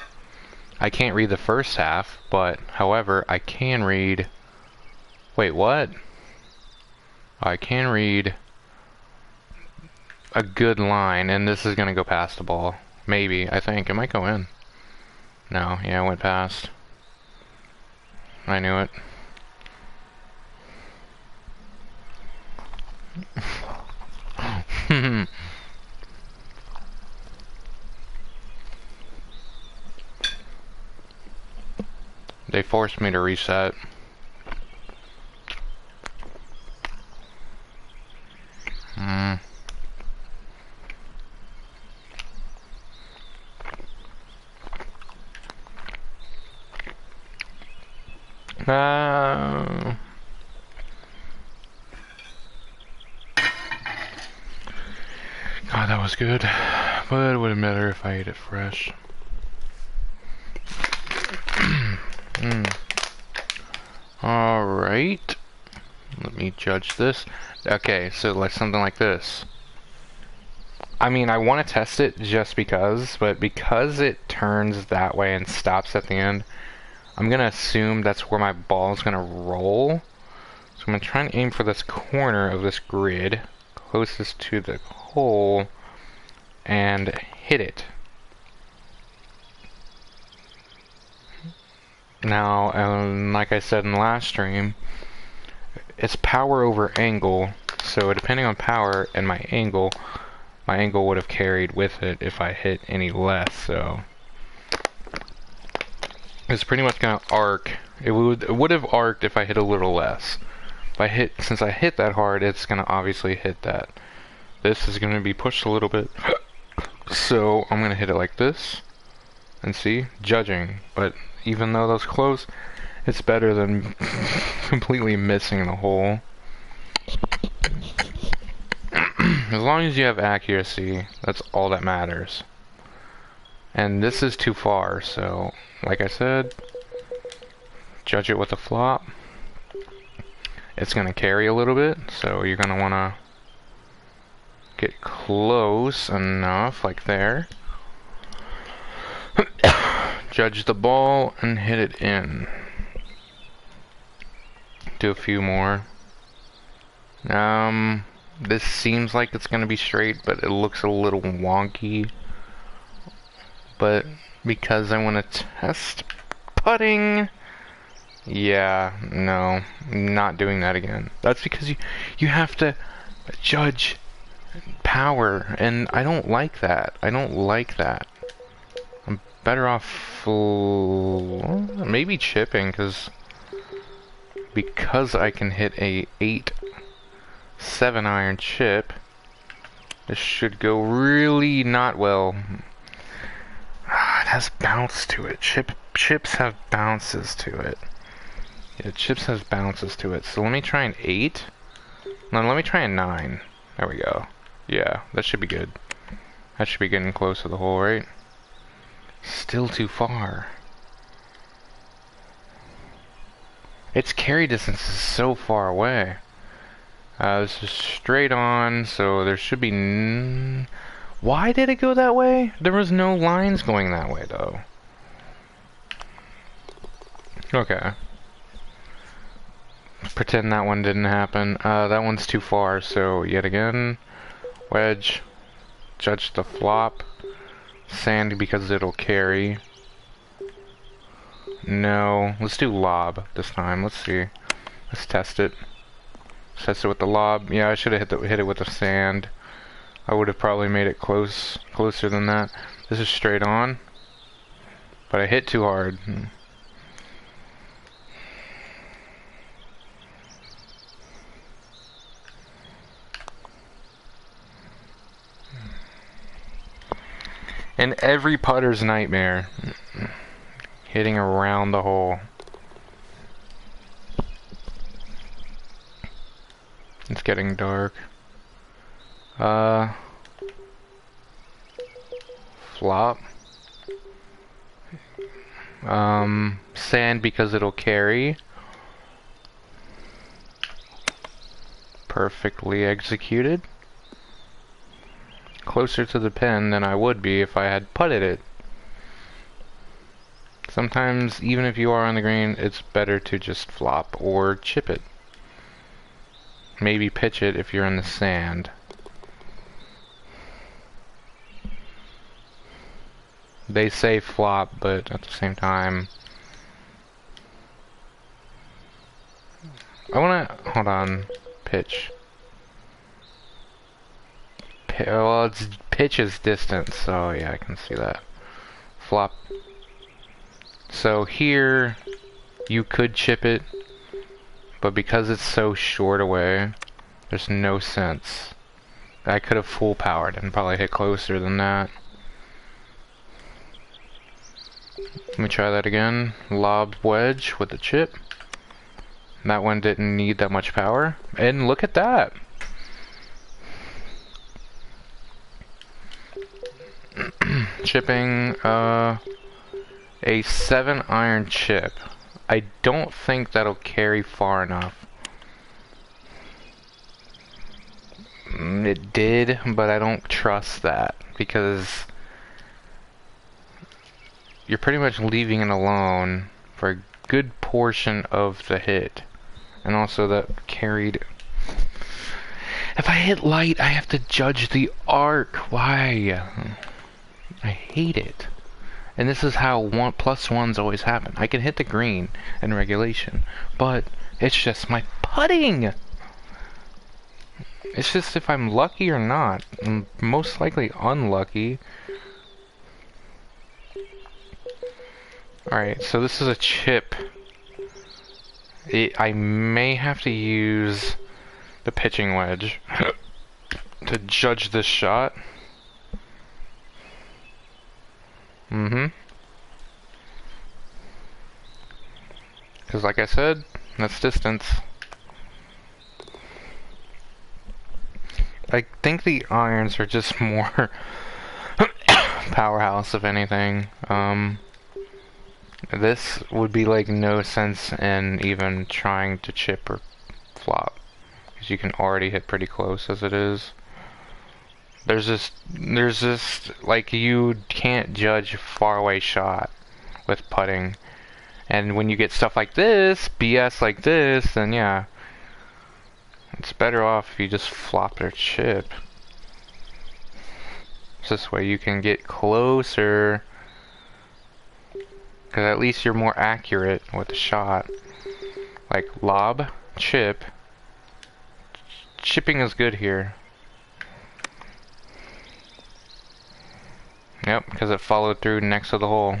S1: I can't read the first half, but however, I can read, wait, what? I can read a good line, and this is gonna go past the ball. Maybe, I think. It might go in. No, yeah, it went past. I knew it. They forced me to reset. God, that was good, but it wouldn't matter if I ate it fresh. Alright, let me judge this. Okay, so like something like this. I mean, I want to test it just because, but because it turns that way and stops at the end, I'm gonna assume that's where my ball is gonna roll. So I'm gonna try and aim for this corner of this grid, closest to the hole, and hit it. Now, like I said in the last stream, it's power over angle, so depending on power and my angle would have carried with it if I hit any less, so it's pretty much gonna arc. It would have arced if I hit a little less. Since I hit that hard, it's gonna obviously hit that. This is gonna be pushed a little bit, so I'm gonna hit it like this, and see, judging, but even though those close, it's better than completely missing the hole. As long as you have accuracy, that's all that matters. And this is too far, so like I said, judge it with a flop. It's gonna carry a little bit, so you're gonna wanna get close enough, like there. Judge the ball and hit it in. Do a few more. This seems like it's gonna be straight, but it looks a little wonky. But because I want to test putting, yeah, no, not doing that again. That's because you have to judge power, and I don't like that. I don't like that. I'm better off maybe chipping, because I can hit a 8-7 iron chip. This should go really not well. It has bounce to it. Chips have bounces to it. Yeah, chips has bounces to it. So let me try an 8. No, let me try a 9. There we go. Yeah, that should be good. That should be getting close to the hole, right? Still too far. Its carry distance is so far away. This is straight on, so there should be... Why did it go that way? There was no lines going that way, though. Okay. Pretend that one didn't happen. That one's too far, so yet again, wedge, judge the flop, sand because it'll carry. No, let's do lob this time. Let's see. Let's test it. Let's test it with the lob. Yeah, I should have hit it with the sand. I would have probably made it closer than that. This is straight on, but I hit too hard. And every putter's nightmare, hitting around the hole. It's getting dark. Flop. Sand because it'll carry. Perfectly executed. Closer to the pin than I would be if I had putted it. Sometimes, even if you are on the green, it's better to just flop or chip it. Maybe pitch it if you're in the sand. They say flop, but at the same time... I wanna... hold on. Pitch. Well, it's pitch is distance, so yeah, I can see that. Flop. So here, you could chip it, but because it's so short away, there's no sense. I could have full powered and probably hit closer than that. Let me try that again. Lob wedge with the chip. That one didn't need that much power. And look at that! Chipping a 7-iron chip. I don't think that'll carry far enough. It did, but I don't trust that because you're pretty much leaving it alone for a good portion of the hit. And also that carried... If I hit light, I have to judge the arc. Why? I hate it. And this is how 1+1s always happen. I can hit the green in regulation, but it's just my putting. It's just if I'm lucky or not. I'm most likely unlucky. Alright, so this is a chip. I may have to use the pitching wedge to judge this shot. Because like I said, that's distance. I think the irons are just more powerhouse, if anything. This would be like no sense in even trying to chip or flop, because you can already hit pretty close as it is. There's this, like, you can't judge a faraway shot with putting. And when you get stuff like this, BS like this, then yeah, it's better off if you just flop or chip. This way you can get closer, because at least you're more accurate with the shot. Like lob, chip. Chipping is good here. Yep, because it followed through next to the hole.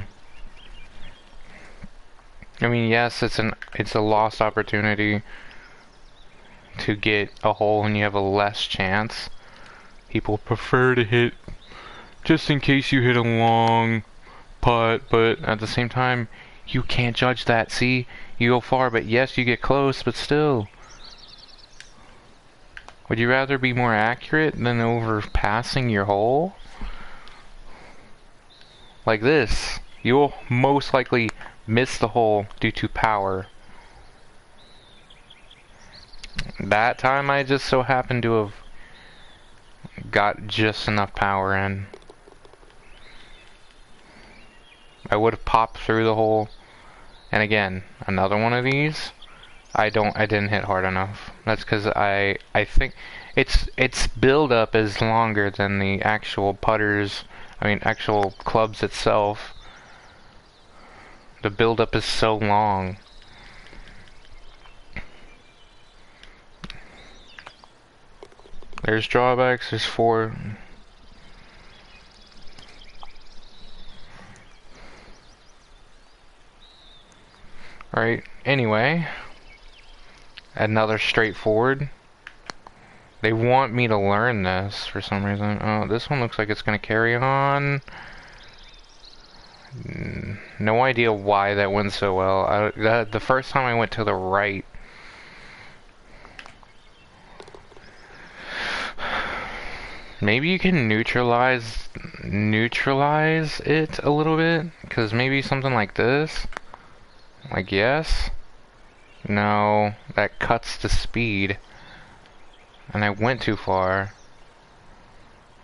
S1: I mean, yes, it's a lost opportunity to get a hole and you have a less chance. People prefer to hit just in case you hit a long putt, but at the same time, you can't judge that. See, you go far, but yes, you get close, but still. Would you rather be more accurate than overpassing your hole? Like this, you'll most likely miss the hole due to power. That time I just so happened to have got just enough power in. I would have popped through the hole, and again, another one of these, I didn't hit hard enough. That's because I think its build up is longer than the actual putters. I mean, actual clubs itself. The build up is so long. There's drawbacks, there's 4. Right, anyway. Another straightforward. They want me to learn this for some reason. Oh, this one looks like it's gonna carry on. No idea why that went so well. The first time I went to the right. Maybe you can neutralize it a little bit, because maybe something like this. Like yes. No, that cuts the speed. And I went too far.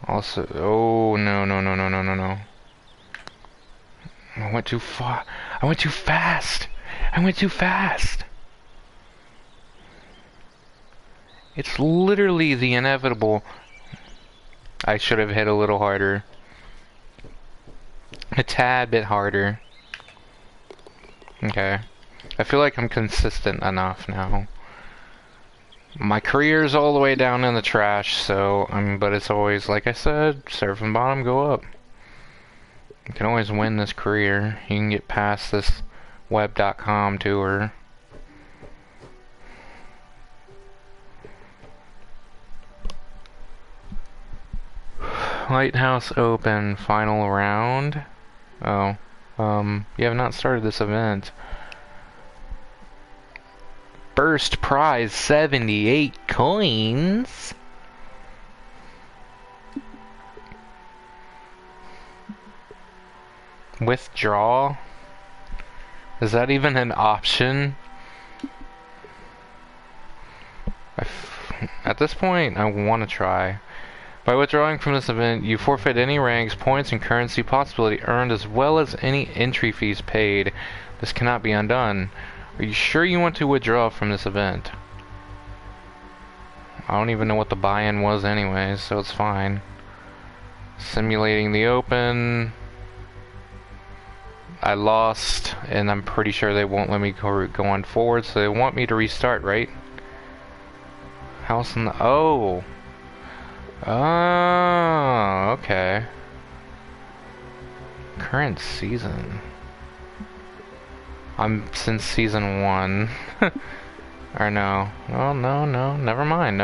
S1: Also, oh no. I went too far. I went too fast. I went too fast. It's literally the inevitable. I should have hit a little harder. A tad bit harder. Okay. I feel like I'm consistent enough now. My career's all the way down in the trash, so, but it's always, like I said, surf and bottom, go up. You can always win this career. You can get past this web.com tour. Lighthouse Open, final round. Oh, you have not started this event. First prize, 78 coins. Withdraw? Is that even an option? At this point, I want to try. By withdrawing from this event, you forfeit any ranks, points, and currency possibility earned, as well as any entry fees paid. This cannot be undone. Are you sure you want to withdraw from this event? I don't even know what the buy-in was anyways, so it's fine. Simulating the open. I lost, and I'm pretty sure they won't let me go on forward, so they want me to restart, right? House in the... Oh! Oh, okay. Current season. I'm since season 1. Or no. Oh, no. Never mind.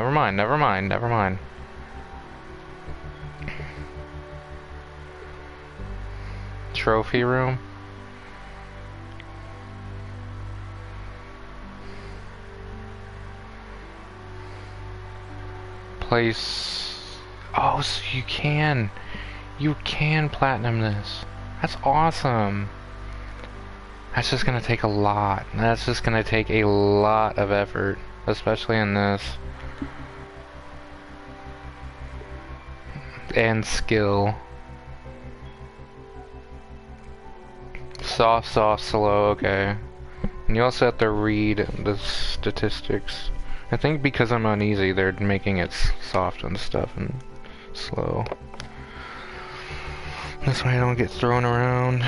S1: Trophy room. Place. Oh, so you can platinum this. That's awesome. That's just gonna take a lot. That's just gonna take a lot of effort, especially in this. And skill. Soft, slow, okay. And you also have to read the statistics. I think because I'm uneasy, they're making it soft and stuff and slow. This way I don't get thrown around.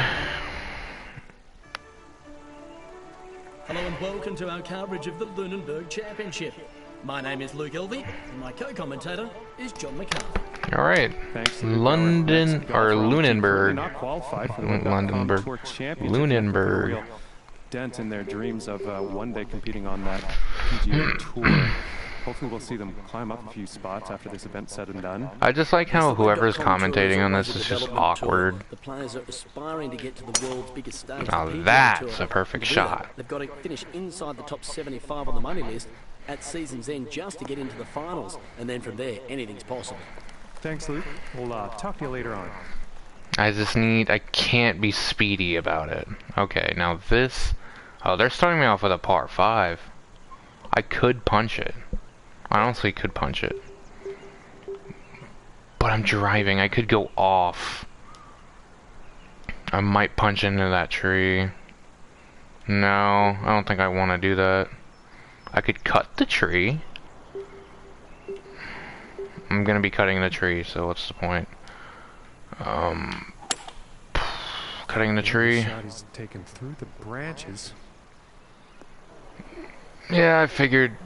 S2: Hello and welcome to our coverage of the Lunenburg Championship. My name is Luke Elvey, and my co-commentator is John McCarthy.
S1: Alright, London, or Lunenburg. Lunenburg.
S3: Dent in their dreams of one day competing on that PGA Tour. Hopefully we'll see them climb up a few spots after this event's said and done.
S1: I just like how whoever's commentating on this is just awkward.
S2: The players are aspiring to get to the world's biggest stage.
S1: Now that's a perfect shot.
S2: They've got to finish inside the top 75 on the money list at season's end just to get into the finals, and then from there, anything's possible.
S3: Thanks, Luke. We'll talk to you later on.
S1: I can't be speedy about it. Okay, now this... Oh, they're starting me off with a par 5. I could punch it. I honestly could punch it. But I'm driving. I could go off. I might punch into that tree. No, I don't think I want to do that. I could cut the tree. I'm gonna be cutting the tree, so what's the point? Cutting the tree.
S3: Shot is taken through the branches.
S1: Yeah, I figured.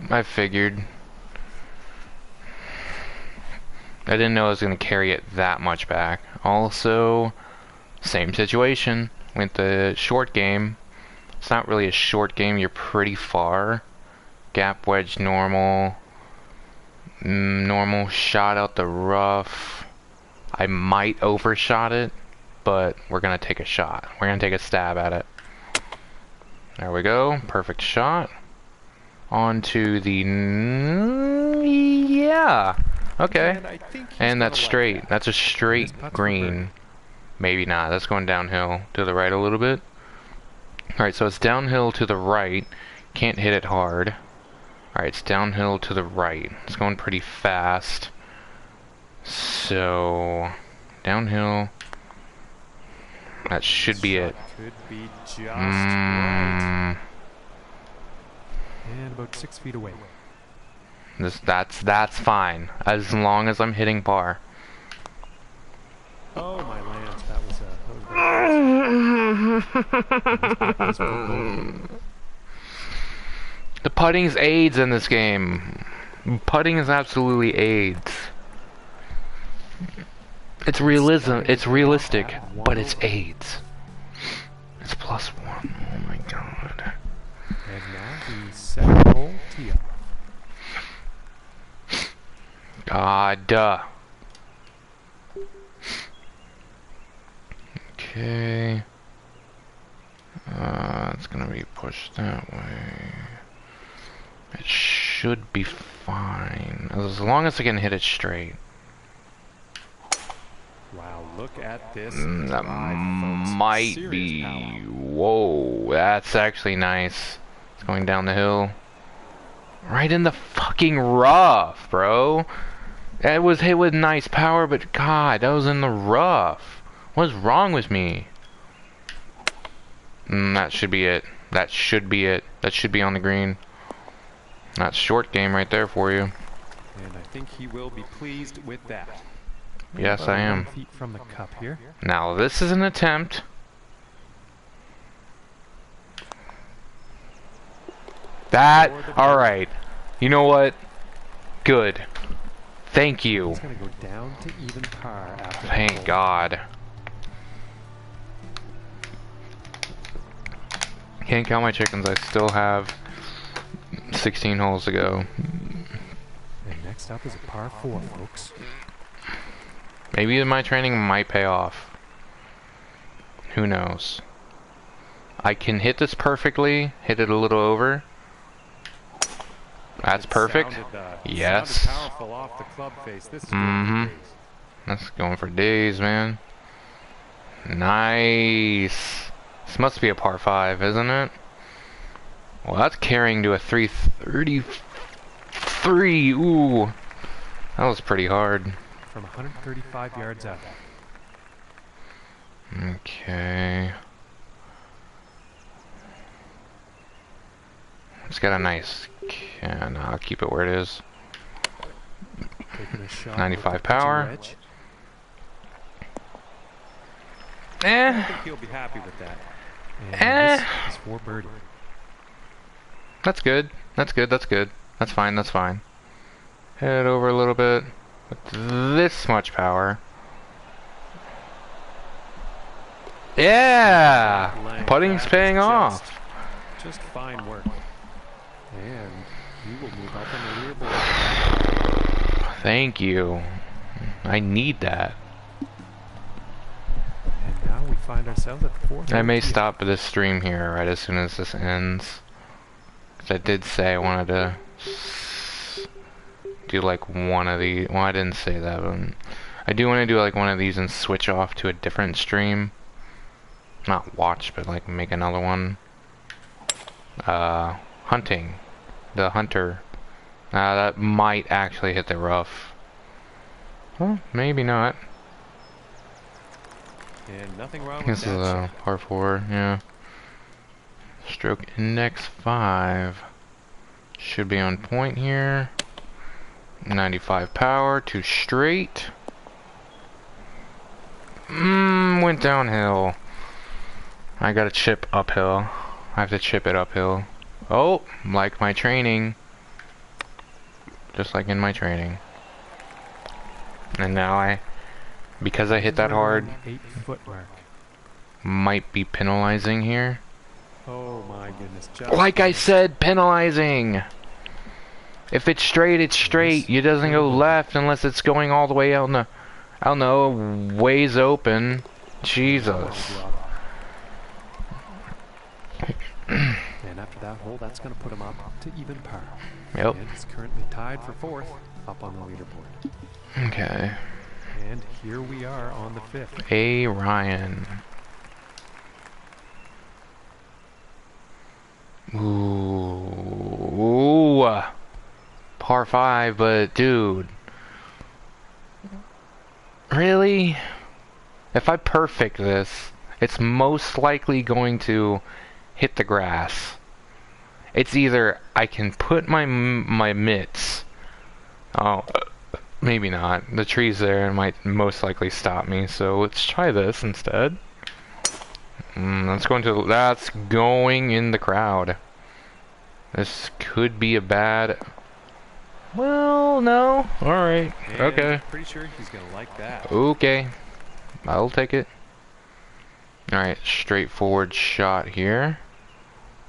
S1: I didn't know I was going to carry it that much back. Also, same situation with the short game. It's not really a short game, you're pretty far. Gap wedge normal. Normal shot out the rough. I might overshot it, but we're going to take a shot. We're going to take a stab at it. There we go. Perfect shot. On to the... yeah. Okay. And that's straight. That's a straight green. Maybe not. That's going downhill to the right a little bit. Alright, so it's downhill to the right. Can't hit it hard. Alright, it's downhill to the right. It's going pretty fast. So... downhill. That should be it.
S3: Could be just right. And about 6 feet away.
S1: That's fine. As long as I'm hitting par.
S3: Oh my lands, that was
S1: The putting's AIDS in this game. Putting is absolutely AIDS. It's realism. It's realistic, but it's AIDS. It's +1. Oh my god.
S3: And now the second hole tee off.
S1: God. Okay. It's gonna be pushed that way. It should be fine. As long as I can hit it straight.
S3: Wow, look at this.
S1: That
S3: drive,
S1: might
S3: folks.
S1: be...
S3: Serious power.
S1: Whoa, that's actually nice. It's going down the hill. Right in the fucking rough, bro. It was hit with nice power, but god, that was in the rough. What's wrong with me? That should be it. That should be it. That should be on the green. That's short game right there for you.
S3: And I think he will be pleased with that.
S1: Yes,
S3: About
S1: I am.
S3: 11 feet from the cup here.
S1: Now, this is an attempt. That, alright. You know what? Good. Thank you.
S3: He's going to go down to even par after that
S1: Thank
S3: hole.
S1: God. Can't count my chickens. I still have 16 holes to go.
S3: And next up is a par 4, folks.
S1: Maybe my training might pay off. Who knows? I can hit this perfectly. Hit it a little over. That's
S3: It
S1: perfect. Yes.
S3: Sounded powerful off the club face. This is
S1: Mhm. That's going for days, man. Nice. This must be a par 5, isn't it? Well, that's carrying to a 333. Ooh. That was pretty hard.
S3: From 135 yards out.
S1: Okay. It's got a nice... no, I'll keep it where it is.
S3: Taking a shot
S1: 95
S3: with the pitching
S1: power.
S3: wedge. I
S1: Eh.
S3: think he'll be happy with that. And
S1: Eh.
S3: this is for birdie.
S1: That's good. That's good. That's good. That's fine. That's fine. Head over a little bit. With this much power. Yeah!
S3: Lang,
S1: Putting's
S3: that
S1: paying
S3: is
S1: off.
S3: Just fine work. And he will move up on the leaderboard.
S1: Thank you. I need that.
S3: And now we find ourselves at the 4th.
S1: I may
S3: hole.
S1: stop this stream here right as soon as this ends. 'Cause I did say I wanted to do like one of the... Well, I didn't say that, but I do want to do like one of these and switch off to a different stream. Not watch, but like make another one. Hunting. The hunter. That might actually hit the rough. Well, maybe not.
S3: And nothing wrong with
S1: This is
S3: that
S1: a
S3: shot.
S1: par 4, yeah. Stroke index 5. Should be on point here. 95 power, 2 straight. Went downhill. I gotta chip uphill. I have to chip it uphill. Oh, like my training. Just like in my training. And now because I hit that hard,
S3: 8-foot mark.
S1: might be penalizing here.
S3: Oh my goodness. Just
S1: Like I
S3: missed.
S1: said, penalizing! If it's straight, it's straight. It doesn't go left unless it's going all the way out in the, I don't know, ways open. Jesus.
S3: And after that hole, that's going to put him up to even par.
S1: Yep.
S3: And he's currently tied for 4th up on the leaderboard.
S1: Okay.
S3: And here we are on the 5th.
S1: A Ryan. Ooh. Par 5, but dude. Really? If I perfect this, it's most likely going to hit the grass. It's either I can put my mitts. Oh, maybe not. The tree's there and might most likely stop me. So let's try this instead. That's going in the crowd. This could be a bad. Well, no. All right.
S3: And
S1: Okay.
S3: Pretty sure he's going to like that.
S1: Okay. I'll take it. All right. Straightforward shot here.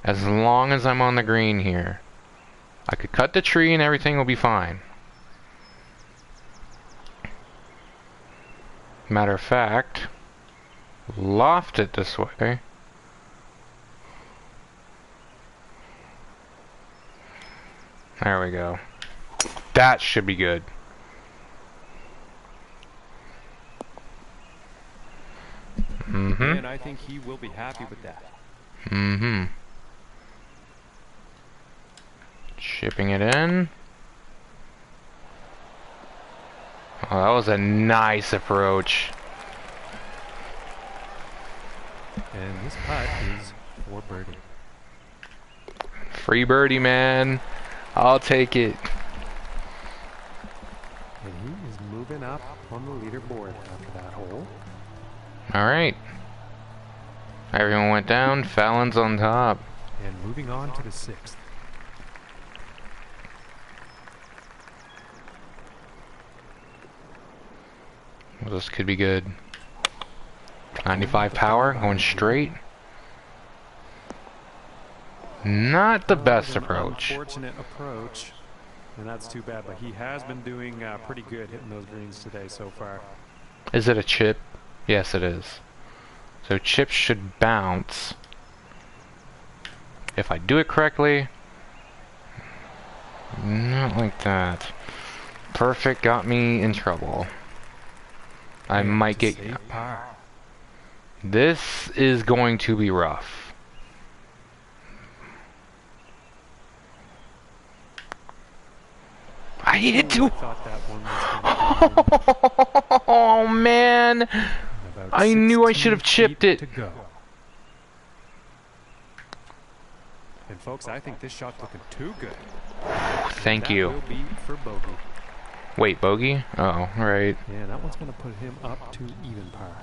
S1: As long as I'm on the green here, I could cut the tree and everything will be fine. Matter of fact, loft it this way. There we go. That should be good.
S3: And I think he will be happy with that.
S1: Shipping it in. Oh, that was a nice approach.
S3: And this putt is for birdie.
S1: Free birdie, man. I'll take it.
S3: And he is moving up on the leaderboard after that hole.
S1: Alright. Everyone went down. Fallon's on top.
S3: And moving on to the 6th.
S1: Well, this could be good. 95 power, going straight. Not the best approach.
S3: Unfortunate approach. And that's too bad, but he has been doing pretty good hitting those greens today so far.
S1: Is it a chip? Yes, it is. So chips should bounce. If I do it correctly. Not like that. Perfect got me in trouble. I might get...
S3: Save par.
S1: This is going to be rough. I hit
S3: Ooh,
S1: to...
S3: I thought that one was gonna
S1: Oh man!
S3: be about
S1: I knew I
S3: 16
S1: should have chipped
S3: feet
S1: it.
S3: to go. And folks, I think this shot's looking too good.
S1: Thank
S3: That
S1: you.
S3: will be for bogey.
S1: Wait, bogey? Oh, right.
S3: Yeah, that one's going to put him up to even par.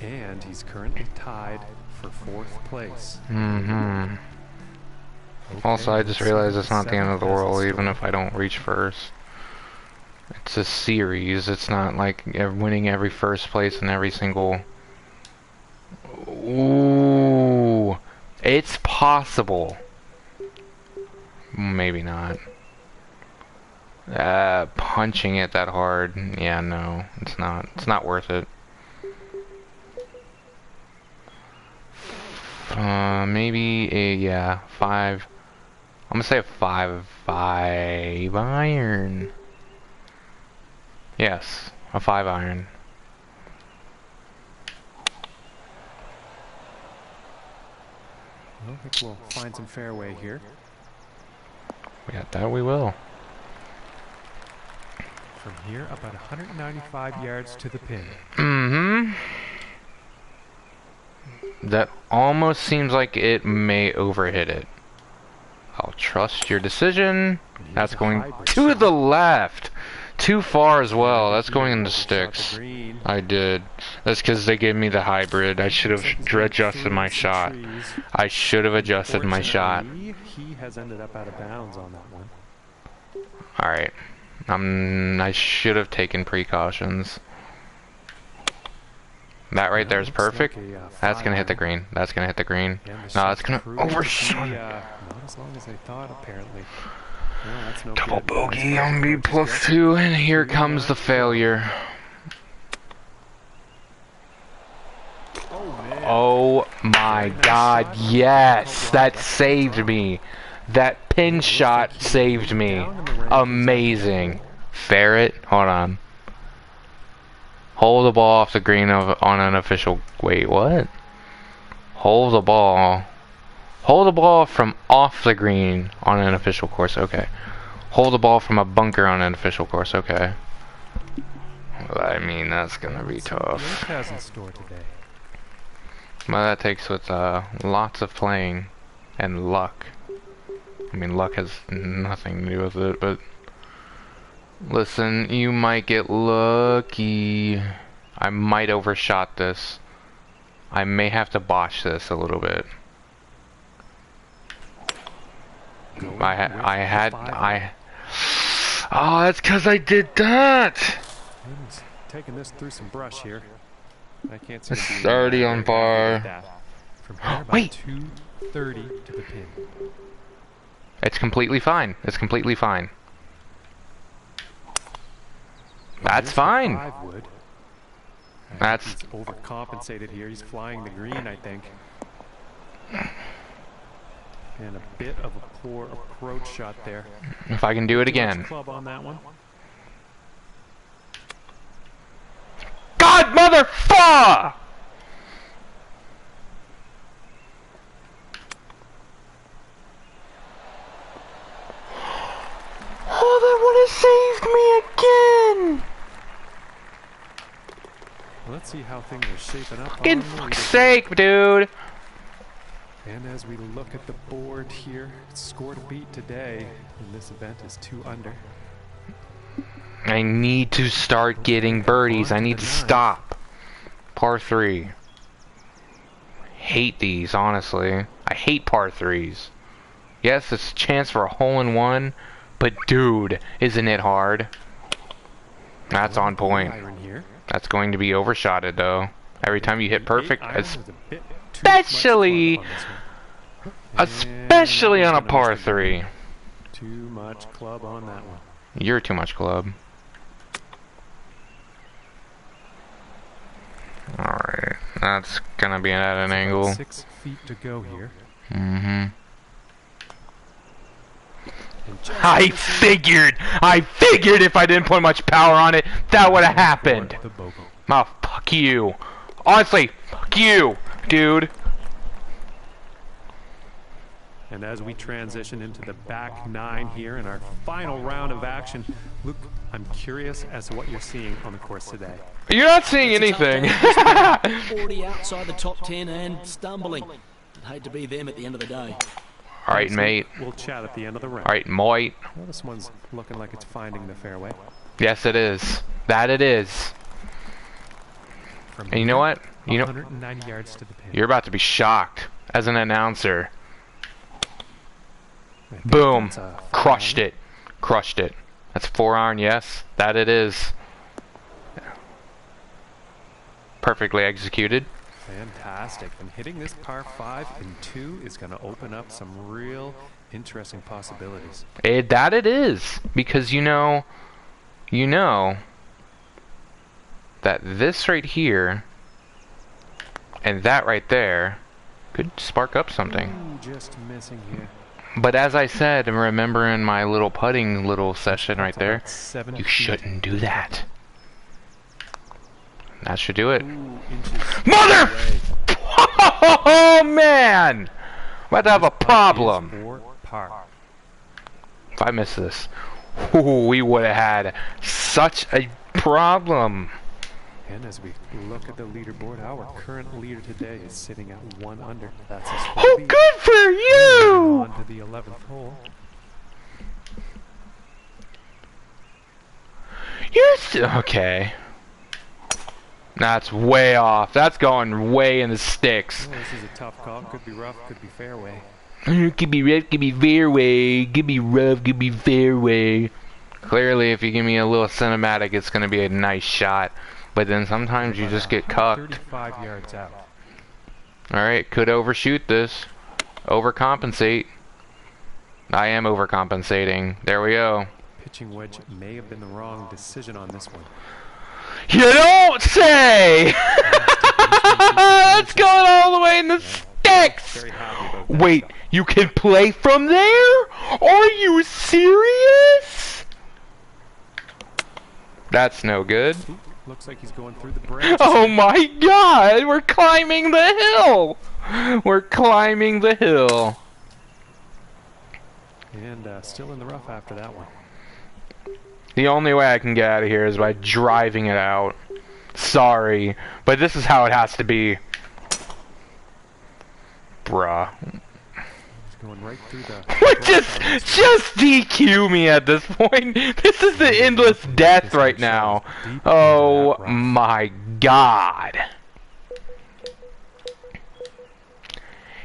S3: And he's currently tied for 4th place. Okay,
S1: Also, I just
S3: let's see
S1: realized
S3: what
S1: it's not the end of the
S3: seventh has in
S1: world, even
S3: store.
S1: if I don't reach first. It's a series. It's not like winning every first place in every single... Ooh. It's possible. Maybe not. Punching it that hard. Yeah, no. It's not. It's not worth it. Maybe a, yeah, 5. I'm gonna say a 5 iron. Yes, a 5 iron.
S3: Well, I think we'll find some fairway here.
S1: Yeah, that we will.
S3: From here, about 195 yards to the pin.
S1: That almost seems like it may overhit it. I'll trust your decision. That's going to the left. Too far as well. That's going in the sticks. I did. That's because they gave me the hybrid. I should have adjusted my shot. I should have adjusted my shot.
S3: He has ended up out of bounds on that one.
S1: Alright. I should have taken precautions. That right there is perfect. That's gonna hit the green. That's gonna hit the green. No, that's gonna overshot.
S3: Not as long as I thought, apparently. Well, that's no
S1: Double
S3: good.
S1: bogey on me +2, and here comes the failure. Oh my god, yes! That saved me. That pin shot saved me. Amazing. Ferret, hold on. Hold the ball off the green on an official. Wait, what? Hold the ball. Hold the ball from off the green on an official course. Okay. Hold the ball from a bunker on an official course. Okay. Well, I mean, that's gonna be tough. Well, that takes with lots of playing and luck. I mean, luck has nothing to do with it, but listen, you might get lucky. I might overshot this. I may have to botch this a little bit. Oh, that's because I did that.
S3: He's taking this through some brush here. I can't see.
S1: It's already on par.
S3: From here,
S1: wait.
S3: 230 to the pin.
S1: It's completely fine. It's completely fine. That's fine. That's
S3: He's overcompensated here. He's flying the green, I think. And a bit of a poor approach shot there.
S1: If I can do it again.
S3: Club on that one.
S1: God, motherfucker! Oh, that would have saved me again!
S3: Let's see how things are shaping up.
S1: Fucking fuck's sake, dude!
S3: And as we look at the board here, score to beat today in this event is 2 under.
S1: I need to start getting birdies. I need to stop. Par 3. Hate these, honestly. I hate par 3s. Yes, it's a chance for a hole-in-one, but dude, isn't it hard? That's on point. That's going to be overshotted, though. Every time you hit perfect, especially on a par 3.
S3: Too much club on that one.
S1: You're too much club. Alright, that's gonna be at an angle.
S3: 6 feet to go here.
S1: I figured if I didn't put much power on it, that would have happened. Oh, fuck you. Honestly, fuck you, dude.
S3: And as we transition into the back 9 here in our final round of action, Luke, I'm curious as to what you're seeing on the course today.
S1: You're not seeing anything.
S2: Already outside the top 10 and stumbling. I'd hate to be them at the end of the day.
S1: Alright, mate.
S3: We'll chat at the end of the round.
S1: Alright, mate.
S3: Well, this one's looking like it's finding the fairway.
S1: Yes, it is. That it is. And you know what?
S3: 190 yards to the pin.
S1: You're about to be shocked as an announcer. Boom. Crushed it. Crushed it. That's 4-iron, yes. That it is. Perfectly executed.
S3: Fantastic. And hitting this par 5 in 2 is going to open up some real interesting possibilities.
S1: That it is. Because you know that this right here and that right there could spark up something.
S3: Ooh, just missing here.
S1: But as I said, remember in my little putting little session right there, you shouldn't do that. That should do it. Mother! Oh man! I'm about to have a problem. If I miss this, we would have had such a problem.
S3: And as we look at the leaderboard, our current leader today is sitting at 1 under. That's his
S1: Oh,
S3: lead.
S1: good for you!
S3: On to the 11th hole.
S1: You're still okay. That's way off. That's going way in the sticks.
S3: Well, this is a tough call. Could be rough, could be fairway.
S1: Could be rough, could be fairway. Could be rough, could be fairway. Clearly, if you give me a little cinematic, it's going to be a nice shot. But then sometimes you just get cucked.
S3: 35 yards out.
S1: Alright, could overshoot this. Overcompensate. I am overcompensating. There we go.
S3: Pitching wedge may have been the wrong decision on this one.
S1: You don't say! That's going all the way in the sticks!
S3: Very happy about that.
S1: Wait, you can play from there? Are you serious? That's no good.
S3: Ooh, looks like he's going through the branches.
S1: Oh my god, we're climbing the hill! We're climbing the hill.
S3: And still in the rough after that one.
S1: The only way I can get out of here is by driving it out. Sorry, but this is how it has to be. Bruh.
S3: He's going right through the...
S1: just DQ me at this point. This is the endless death right now. Oh my god.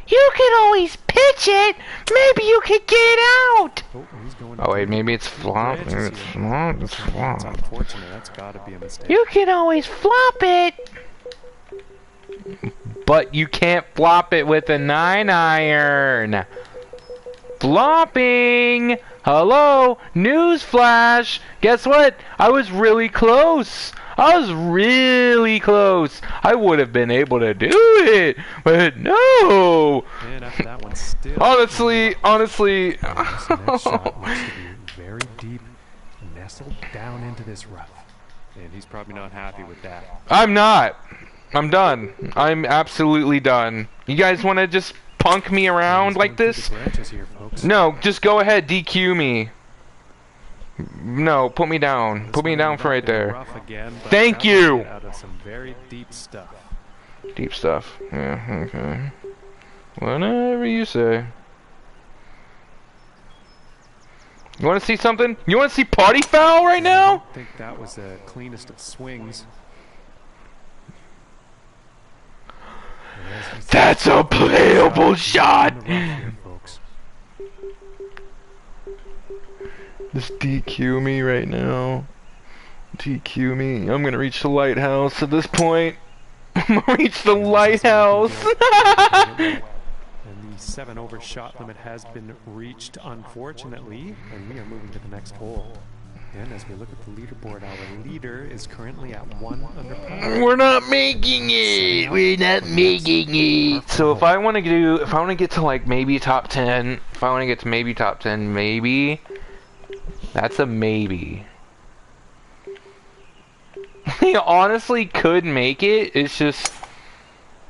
S1: You can always pitch it. Maybe you could get out.
S3: Oh, he's going
S1: Oh wait, maybe it's flop.
S3: Maybe it's
S1: flop. It's
S3: That's
S1: flop.
S3: unfortunate. That's got to be a mistake.
S1: You can always flop it. But you can't flop it with a 9-iron. Flopping. Hello, newsflash. Guess what? I was really close. I was really close. I would have been able to do it, but no.
S3: And after that one, still...
S1: Honestly.
S3: This next shot looks to be very deep, nestled down into this rough. And he's probably not happy with that.
S1: I'm not. I'm done. I'm absolutely done. You guys want to just punk me around
S3: He's
S1: like
S3: going through
S1: this?
S3: the branches here, folks.
S1: No, just go ahead, DQ me. No, put me down.
S3: This
S1: Put me
S3: one
S1: down
S3: ended
S1: from
S3: up
S1: right
S3: in the
S1: there.
S3: rough again, but
S1: Thank
S3: that
S1: you.
S3: will get out of some very deep stuff.
S1: Deep stuff. Yeah, okay. Whatever you say. You want to see something? You want to see party foul right
S3: I
S1: now?
S3: don't think that was the cleanest of swings. And as we see,
S1: That's a playable
S3: in
S1: shot.
S3: the rough here, folks.
S1: Just DQ me right now. DQ me. I'm gonna reach the lighthouse at this point. I'm gonna reach the lighthouse.
S3: And the 7 over shot limit has been reached, unfortunately, and we are moving to the next hole. And as we look at the leaderboard, our leader is currently at 1 under par.
S1: We're not making it. We're not making it. So if I want to get to like maybe top 10, if I want to get to maybe top 10, maybe. That's a maybe. We honestly could make it. It's just,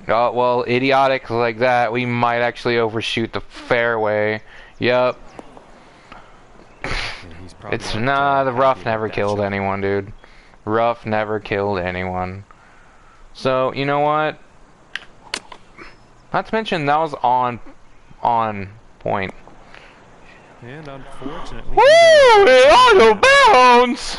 S1: oh well, idiotic like that. We might actually overshoot the fairway. Yep.
S3: And he's probably
S1: It's
S3: not,
S1: the
S3: happy
S1: rough
S3: with
S1: never
S3: that
S1: killed
S3: shot.
S1: anyone, dude. Rough never killed anyone. So you know what? Not to mention that was on point.
S3: And unfortunately,
S1: Woo! It auto bounds.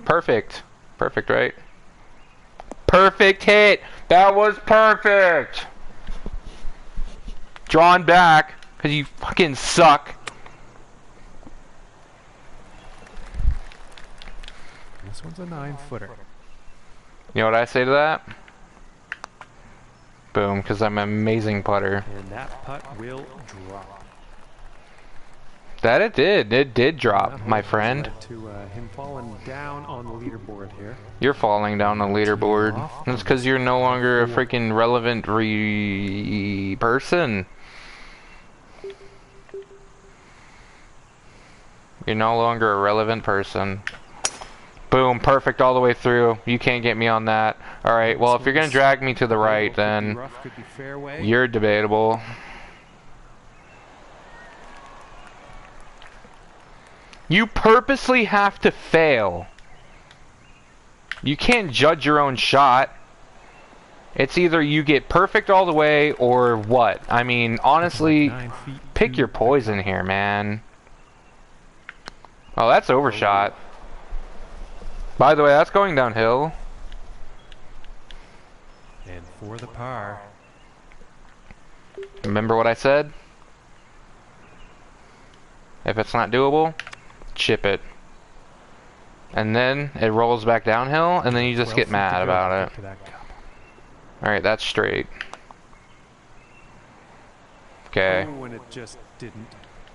S1: Perfect. Perfect, right? Perfect hit. That was perfect. Drawn back because you fucking suck.
S3: this one's a 9-footer.
S1: You know what I say to that? Boom, because I'm an amazing putter.
S3: And that putt will drop.
S1: That it did. It did
S3: That
S1: drop,
S3: hole
S1: my
S3: has
S1: friend.
S3: led to him falling down on the leaderboard here.
S1: You're falling down the leaderboard. That's because you're no longer a freaking relevant person. You're no longer a relevant person. Boom, perfect all the way through. You can't get me on that. Alright, well if you're gonna drag me to the right,
S3: Could be
S1: then
S3: rough, could be fairway.
S1: you're debatable. You purposely have to fail. You can't judge your own shot. It's either you get perfect all the way or what? I mean, honestly,
S3: 9 feet
S1: pick
S3: to
S1: your
S3: the
S1: poison here, man. Oh, that's overshot. By the way, that's going downhill.
S3: And for the par.
S1: Remember what I said? If it's not doable, chip it. And then it rolls back downhill, and then you just get mad about it. Alright, that's straight. Okay.
S3: Oh, and it just didn't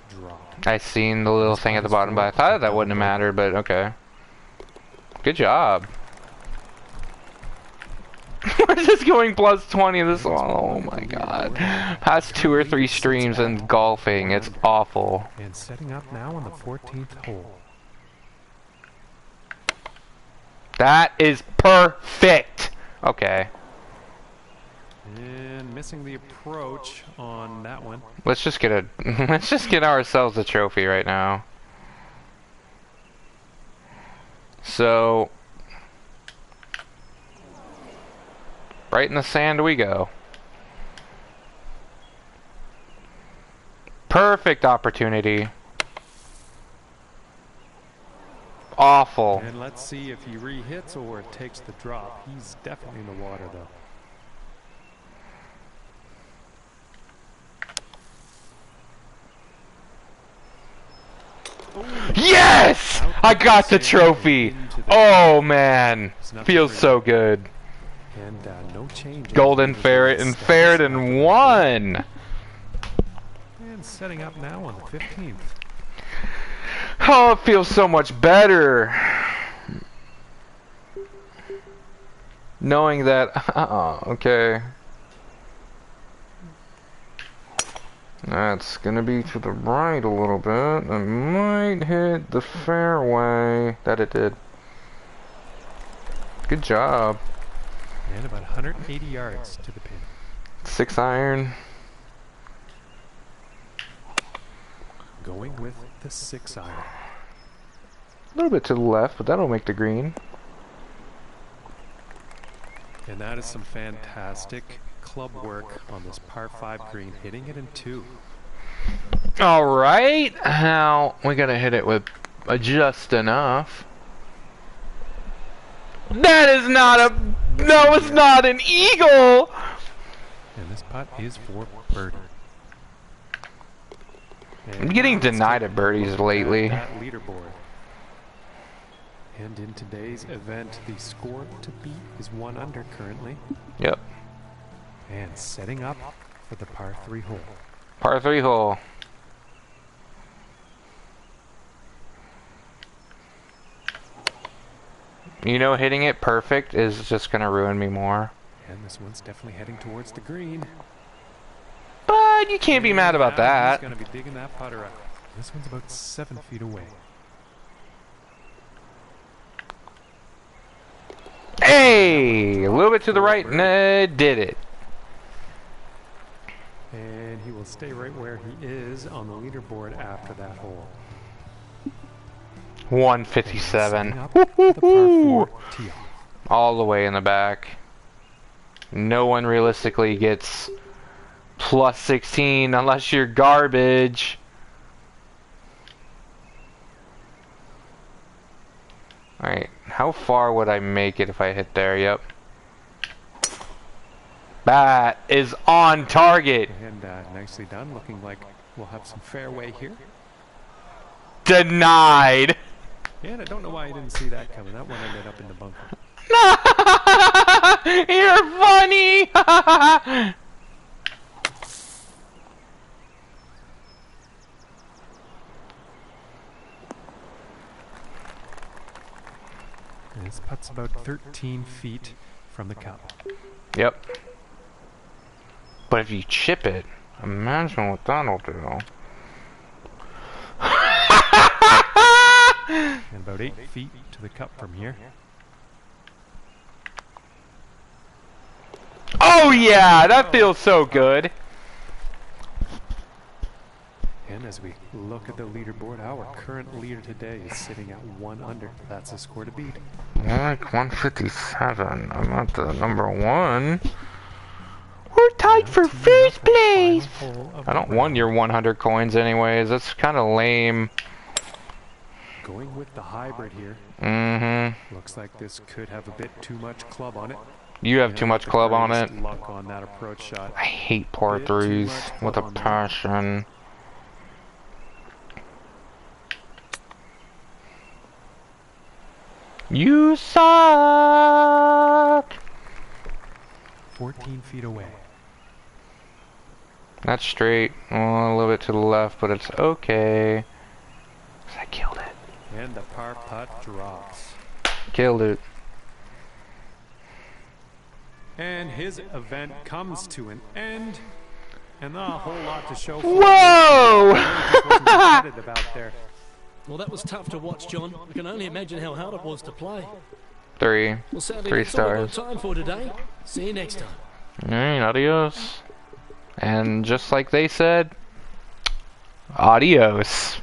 S3: drop.
S1: I seen the little thing at the bottom, but I thought that wouldn't have mattered, but okay. Good job. We're just going plus 20 this one. Oh my god. Past 2 or 3 streams and golfing, it's awful.
S3: And setting up now on the 14th hole.
S1: That is perfect. Okay.
S3: And missing the approach on that one.
S1: Let's just get ourselves a trophy right now. So right in the sand we go. Perfect opportunity. Awful.
S3: And let's see if he re-hits or takes the drop. He's definitely in the water though.
S1: Yes! I got the trophy! Oh man! Feels so good.
S3: And no change.
S1: Golden Ferret and Ferret won!
S3: And setting up now on the 15th.
S1: Oh, it feels so much better. Knowing that, okay. That's gonna be to the right a little bit. It might hit the fairway. That it did. Good job.
S3: And about 180 yards to the pin.
S1: 6 iron.
S3: Going with the 6 iron.
S1: A little bit to the left, but that'll make the green.
S3: And that is some fantastic club work on this par 5 green, hitting it in 2.
S1: Alright, now we gotta hit it with just enough. That is not a... No, it's not an eagle!
S3: And this putt is for birdie.
S1: I'm getting denied at birdies lately.
S3: That leaderboard. And in today's event, the score to beat is 1 under currently.
S1: Yep.
S3: And setting up for the par 3 hole.
S1: Par 3 hole. You know, hitting it perfect is just gonna ruin me more.
S3: And this one's definitely heading towards the green.
S1: But you can't be mad about that.
S3: He's gonna be digging that putter up. This one's about 7 feet away.
S1: Hey! A little bit to the right, and did it.
S3: And he will stay right where he is on the leaderboard after that hole.
S1: 157.
S3: Woo-hoo-hoo.
S1: All the way in the back. No one realistically gets plus 16 unless you're garbage. Alright, how far would I make it if I hit there? Yep. That is on target.
S3: And nicely done. Looking like we'll have some fairway here.
S1: Denied.
S3: And I don't know why I didn't see that coming. That one ended up in the bunker.
S1: You're funny.
S3: And this putt's about 13 feet from the cup.
S1: Yep. But if you chip it, imagine what that'll do.
S3: And about 8 feet to the cup from here.
S1: Oh yeah, that feels so good.
S3: And as we look at the leaderboard, our current leader today is sitting at 1 under. That's a score to beat.
S1: Like 157. I'm at the number 1. We're tied for first place. I don't want your 100 coins anyways. That's kind of lame.
S3: Going with the hybrid here.
S1: Mm-hmm.
S3: Looks like this could have a bit too much club on it.
S1: You have too much club on it.
S3: Luck on that approach shot.
S1: I hate par 3s with a passion. You suck!
S3: 14 feet away.
S1: That's straight. Oh, a little bit to the left, but it's okay. 'Cause I killed it.
S3: And the par putt drops.
S1: Killed it.
S3: And his event comes to an end. And not a whole lot to show for
S1: Whoa!
S3: it. Just wasn't competitive out there.
S2: Well, that was tough to watch, John. I can only imagine how hard it was to play.
S1: 3.
S2: Well, sadly,
S1: 3
S2: that's all we've got
S1: stars.
S2: time for today. See you next time.
S1: Alright, adios. And just like they said, adios.